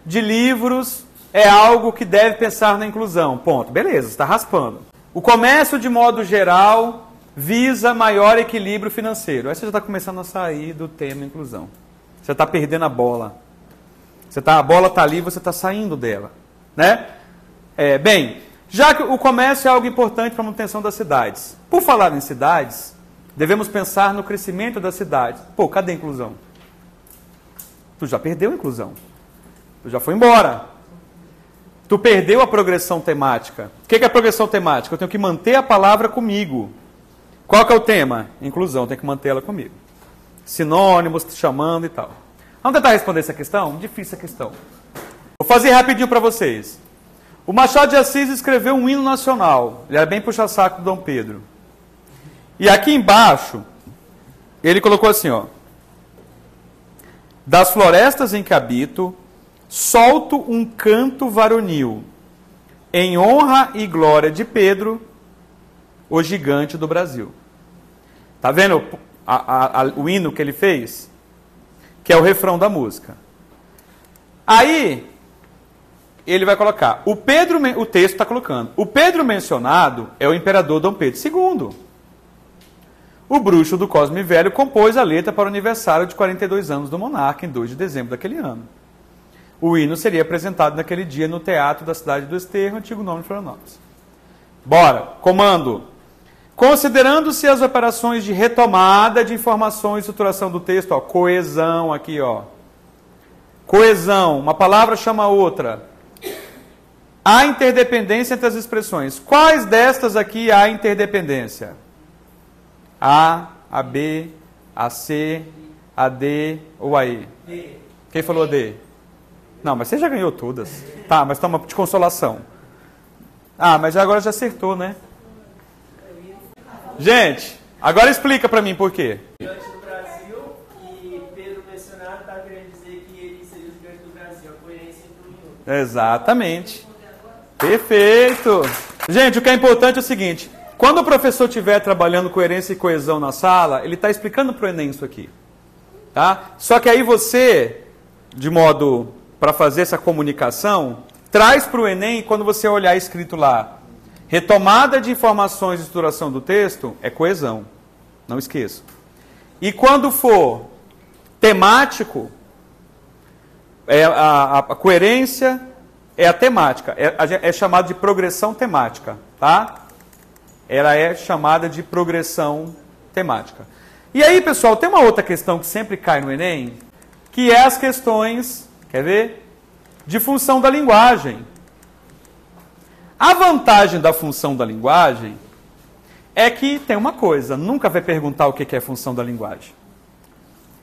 de livros é algo que deve pensar na inclusão, ponto. Beleza, você está raspando. O comércio, de modo geral, visa maior equilíbrio financeiro. Aí você já está começando a sair do tema inclusão. Você está perdendo a bola. A bola está ali, você está saindo dela. Né? Bem... Já que o comércio é algo importante para a manutenção das cidades. Por falar em cidades, devemos pensar no crescimento das cidades. Pô, cadê a inclusão? Tu já perdeu a inclusão. Tu já foi embora. Tu perdeu a progressão temática. O que é a progressão temática? Eu tenho que manter a palavra comigo. Qual que é o tema? Inclusão, tenho que manter ela comigo. Sinônimos, chamando e tal. Vamos tentar responder essa questão? Difícil a questão. Vou fazer rapidinho para vocês. O Machado de Assis escreveu um hino nacional. Ele era bem puxa-saco do Dom Pedro. E aqui embaixo, ele colocou assim, ó. Das florestas em que habito, solto um canto varonil, em honra e glória de Pedro, o gigante do Brasil. Tá vendo o hino que ele fez? Que é o refrão da música. Aí... ele vai colocar, o texto está colocando, o Pedro mencionado é o imperador Dom Pedro II. O bruxo do Cosme Velho compôs a letra para o aniversário de 42 anos do monarca, em 2 de dezembro daquele ano. O hino seria apresentado naquele dia no Teatro da Cidade do Esterro, antigo nome de Florianópolis. Bora, comando. Considerando-se as operações de retomada de informações e estruturação do texto, ó, coesão aqui, ó. Coesão, uma palavra chama a outra. Há interdependência entre as expressões. Quais destas aqui há interdependência? A B, a C, a D ou a E? Quem falou D? Não, mas você já ganhou todas. Tá, mas toma de consolação. Ah, mas agora já acertou, né? Gente, agora explica pra mim por quê. Gigante do Brasil, e Pedro mencionado está querendo dizer que ele seria o gigante do Brasil, a coerência entre um e outro. Exatamente. Perfeito. Gente, o que é importante é o seguinte. Quando o professor estiver trabalhando coerência e coesão na sala, ele está explicando para o Enem isso aqui. Tá? Só que aí você, de modo para fazer essa comunicação, traz para o Enem, quando você olhar escrito lá, retomada de informações e estruturação do texto, é coesão. Não esqueça. E quando for temático, a coerência é a temática. É chamado de progressão temática. Tá? Ela é chamada de progressão temática. E aí, pessoal, tem uma outra questão que sempre cai no Enem, que é as questões, quer ver? De função da linguagem. A vantagem da função da linguagem é que tem uma coisa, nunca vai perguntar o que é função da linguagem.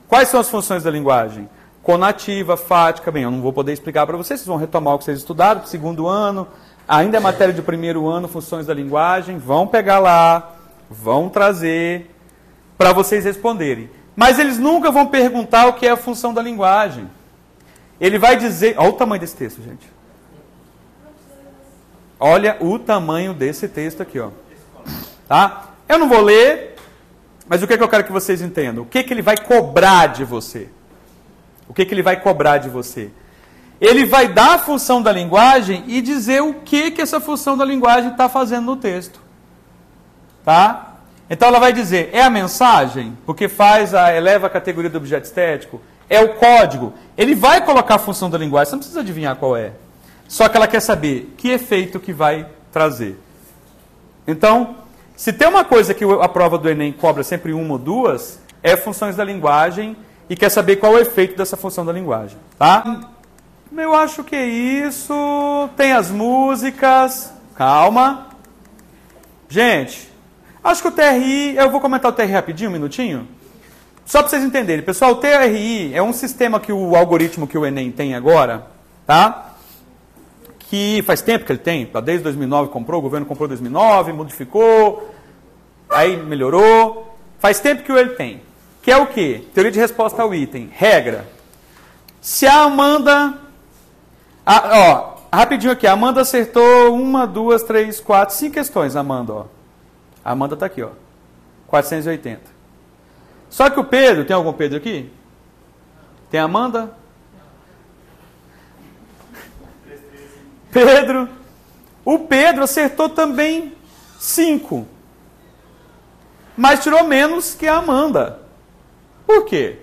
Quais são as funções da linguagem? Conativa, fática, bem, eu não vou poder explicar para vocês, vocês vão retomar o que vocês estudaram para o segundo ano. Ainda é matéria de primeiro ano, funções da linguagem, vão pegar lá, vão trazer para vocês responderem. Mas eles nunca vão perguntar o que é a função da linguagem. Ele vai dizer... Olha o tamanho desse texto, gente. Olha o tamanho desse texto aqui, ó. Tá? Eu não vou ler, mas o que eu quero que vocês entendam? O que ele vai cobrar de você? O que ele vai cobrar de você? Ele vai dar a função da linguagem e dizer o que essa função da linguagem está fazendo no texto. Tá? Então ela vai dizer, é a mensagem, porque eleva a categoria do objeto estético, é o código. Ele vai colocar a função da linguagem, você não precisa adivinhar qual é. Só que ela quer saber que efeito que vai trazer. Então, se tem uma coisa que a prova do Enem cobra sempre uma ou duas, é funções da linguagem e quer saber qual é o efeito dessa função da linguagem. Tá? Eu acho que é isso. Tem as músicas. Calma. Gente, acho que o TRI... Eu vou comentar o TRI rapidinho, um minutinho. Só para vocês entenderem. Pessoal, o TRI é um sistema que o algoritmo que o Enem tem agora, tá? Que faz tempo que ele tem. Desde 2009 comprou, o governo comprou em 2009, modificou, aí melhorou. Faz tempo que ele tem. Que é o quê? Teoria de resposta ao item. Regra. Se a Amanda... rapidinho aqui, a Amanda acertou 1, 2, 3, 4, 5 questões, Amanda, ó. A Amanda está aqui, ó. 480. Só que o Pedro, tem algum Pedro aqui? Tem a Amanda? Pedro. O Pedro acertou também 5. Mas tirou menos que a Amanda. Por quê?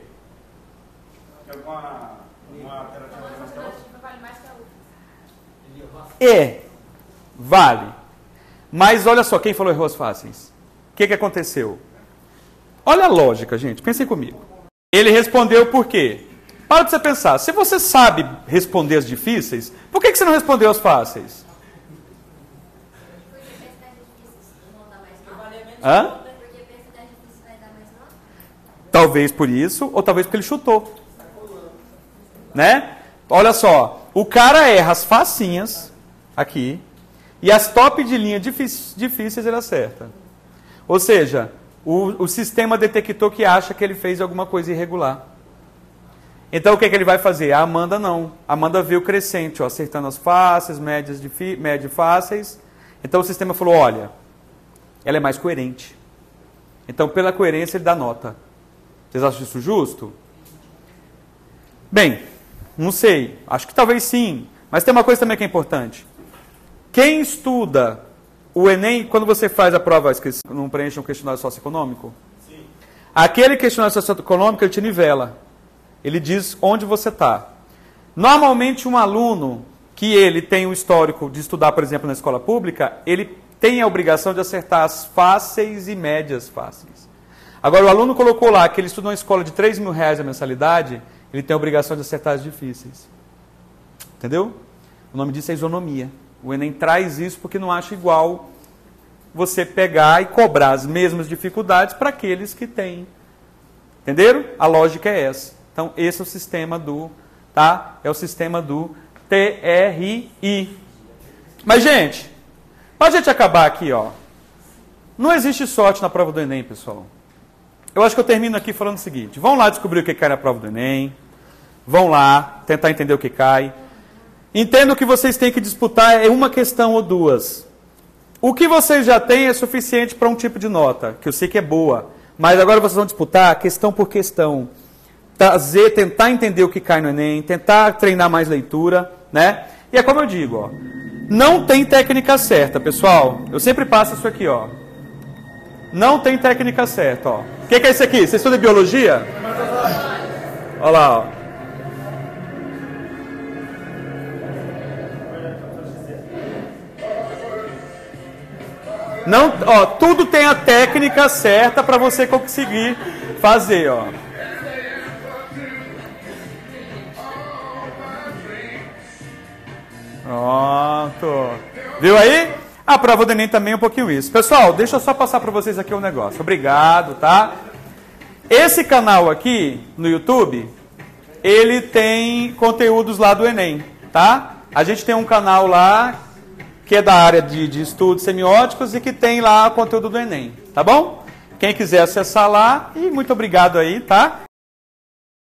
Vale. Mas olha só, quem falou errou as fáceis? O que aconteceu? Olha a lógica, gente. Pensem comigo. Ele respondeu por quê? Para você pensar. Se você sabe responder as difíceis, por que você não respondeu as fáceis? Hã? Talvez por isso, ou talvez porque ele chutou. Né? Olha só. O cara erra as facinhas aqui, e as top de linha difíceis ele acerta. Ou seja, o sistema detectou que acha que ele fez alguma coisa irregular. Então o que ele vai fazer? A Amanda não. A Amanda veio crescente, ó, acertando as fáceis, média e fáceis. Então o sistema falou, olha, ela é mais coerente. Então pela coerência ele dá nota. Vocês acham isso justo? Bem, não sei. Acho que talvez sim. Mas tem uma coisa também que é importante. Quem estuda o Enem, quando você faz a prova, não preenche um questionário socioeconômico? Sim. Aquele questionário socioeconômico, ele te nivela. Ele diz onde você está. Normalmente, um aluno que ele tem um histórico de estudar, por exemplo, na escola pública, ele tem a obrigação de acertar as fáceis e médias fáceis. Agora, o aluno colocou lá que ele estuda uma escola de R$3.000 a mensalidade, ele tem a obrigação de acertar as difíceis. Entendeu? O nome disso é isonomia. O Enem traz isso porque não acha igual você pegar e cobrar as mesmas dificuldades para aqueles que têm. Entenderam? A lógica é essa. Então, esse é o sistema do, tá? É o sistema do TRI. Mas, gente, para a gente acabar aqui, ó, não existe sorte na prova do Enem, pessoal. Eu acho que eu termino aqui falando o seguinte. Vão lá descobrir o que cai na prova do Enem. Vão lá tentar entender o que cai. Entendam que vocês têm que disputar é uma questão ou duas. O que vocês já têm é suficiente para um tipo de nota, que eu sei que é boa. Mas agora vocês vão disputar questão por questão. Tentar entender o que cai no Enem, tentar treinar mais leitura, né? E é como eu digo, ó, não tem técnica certa, pessoal. Eu sempre passo isso aqui, ó. Não tem técnica certa, ó. O que é isso aqui? Você estuda biologia? Olha lá, ó. Não, ó, tudo tem a técnica certa para você conseguir fazer, ó. Pronto. Viu aí? A prova do Enem também é um pouquinho isso. Pessoal, deixa eu só passar para vocês aqui um negócio. Obrigado, tá? Esse canal aqui no YouTube, ele tem conteúdos lá do Enem, tá? A gente tem um canal lá que é da área de estudos semióticos e que tem lá conteúdo do Enem, tá bom? Quem quiser acessar lá, e muito obrigado aí, tá?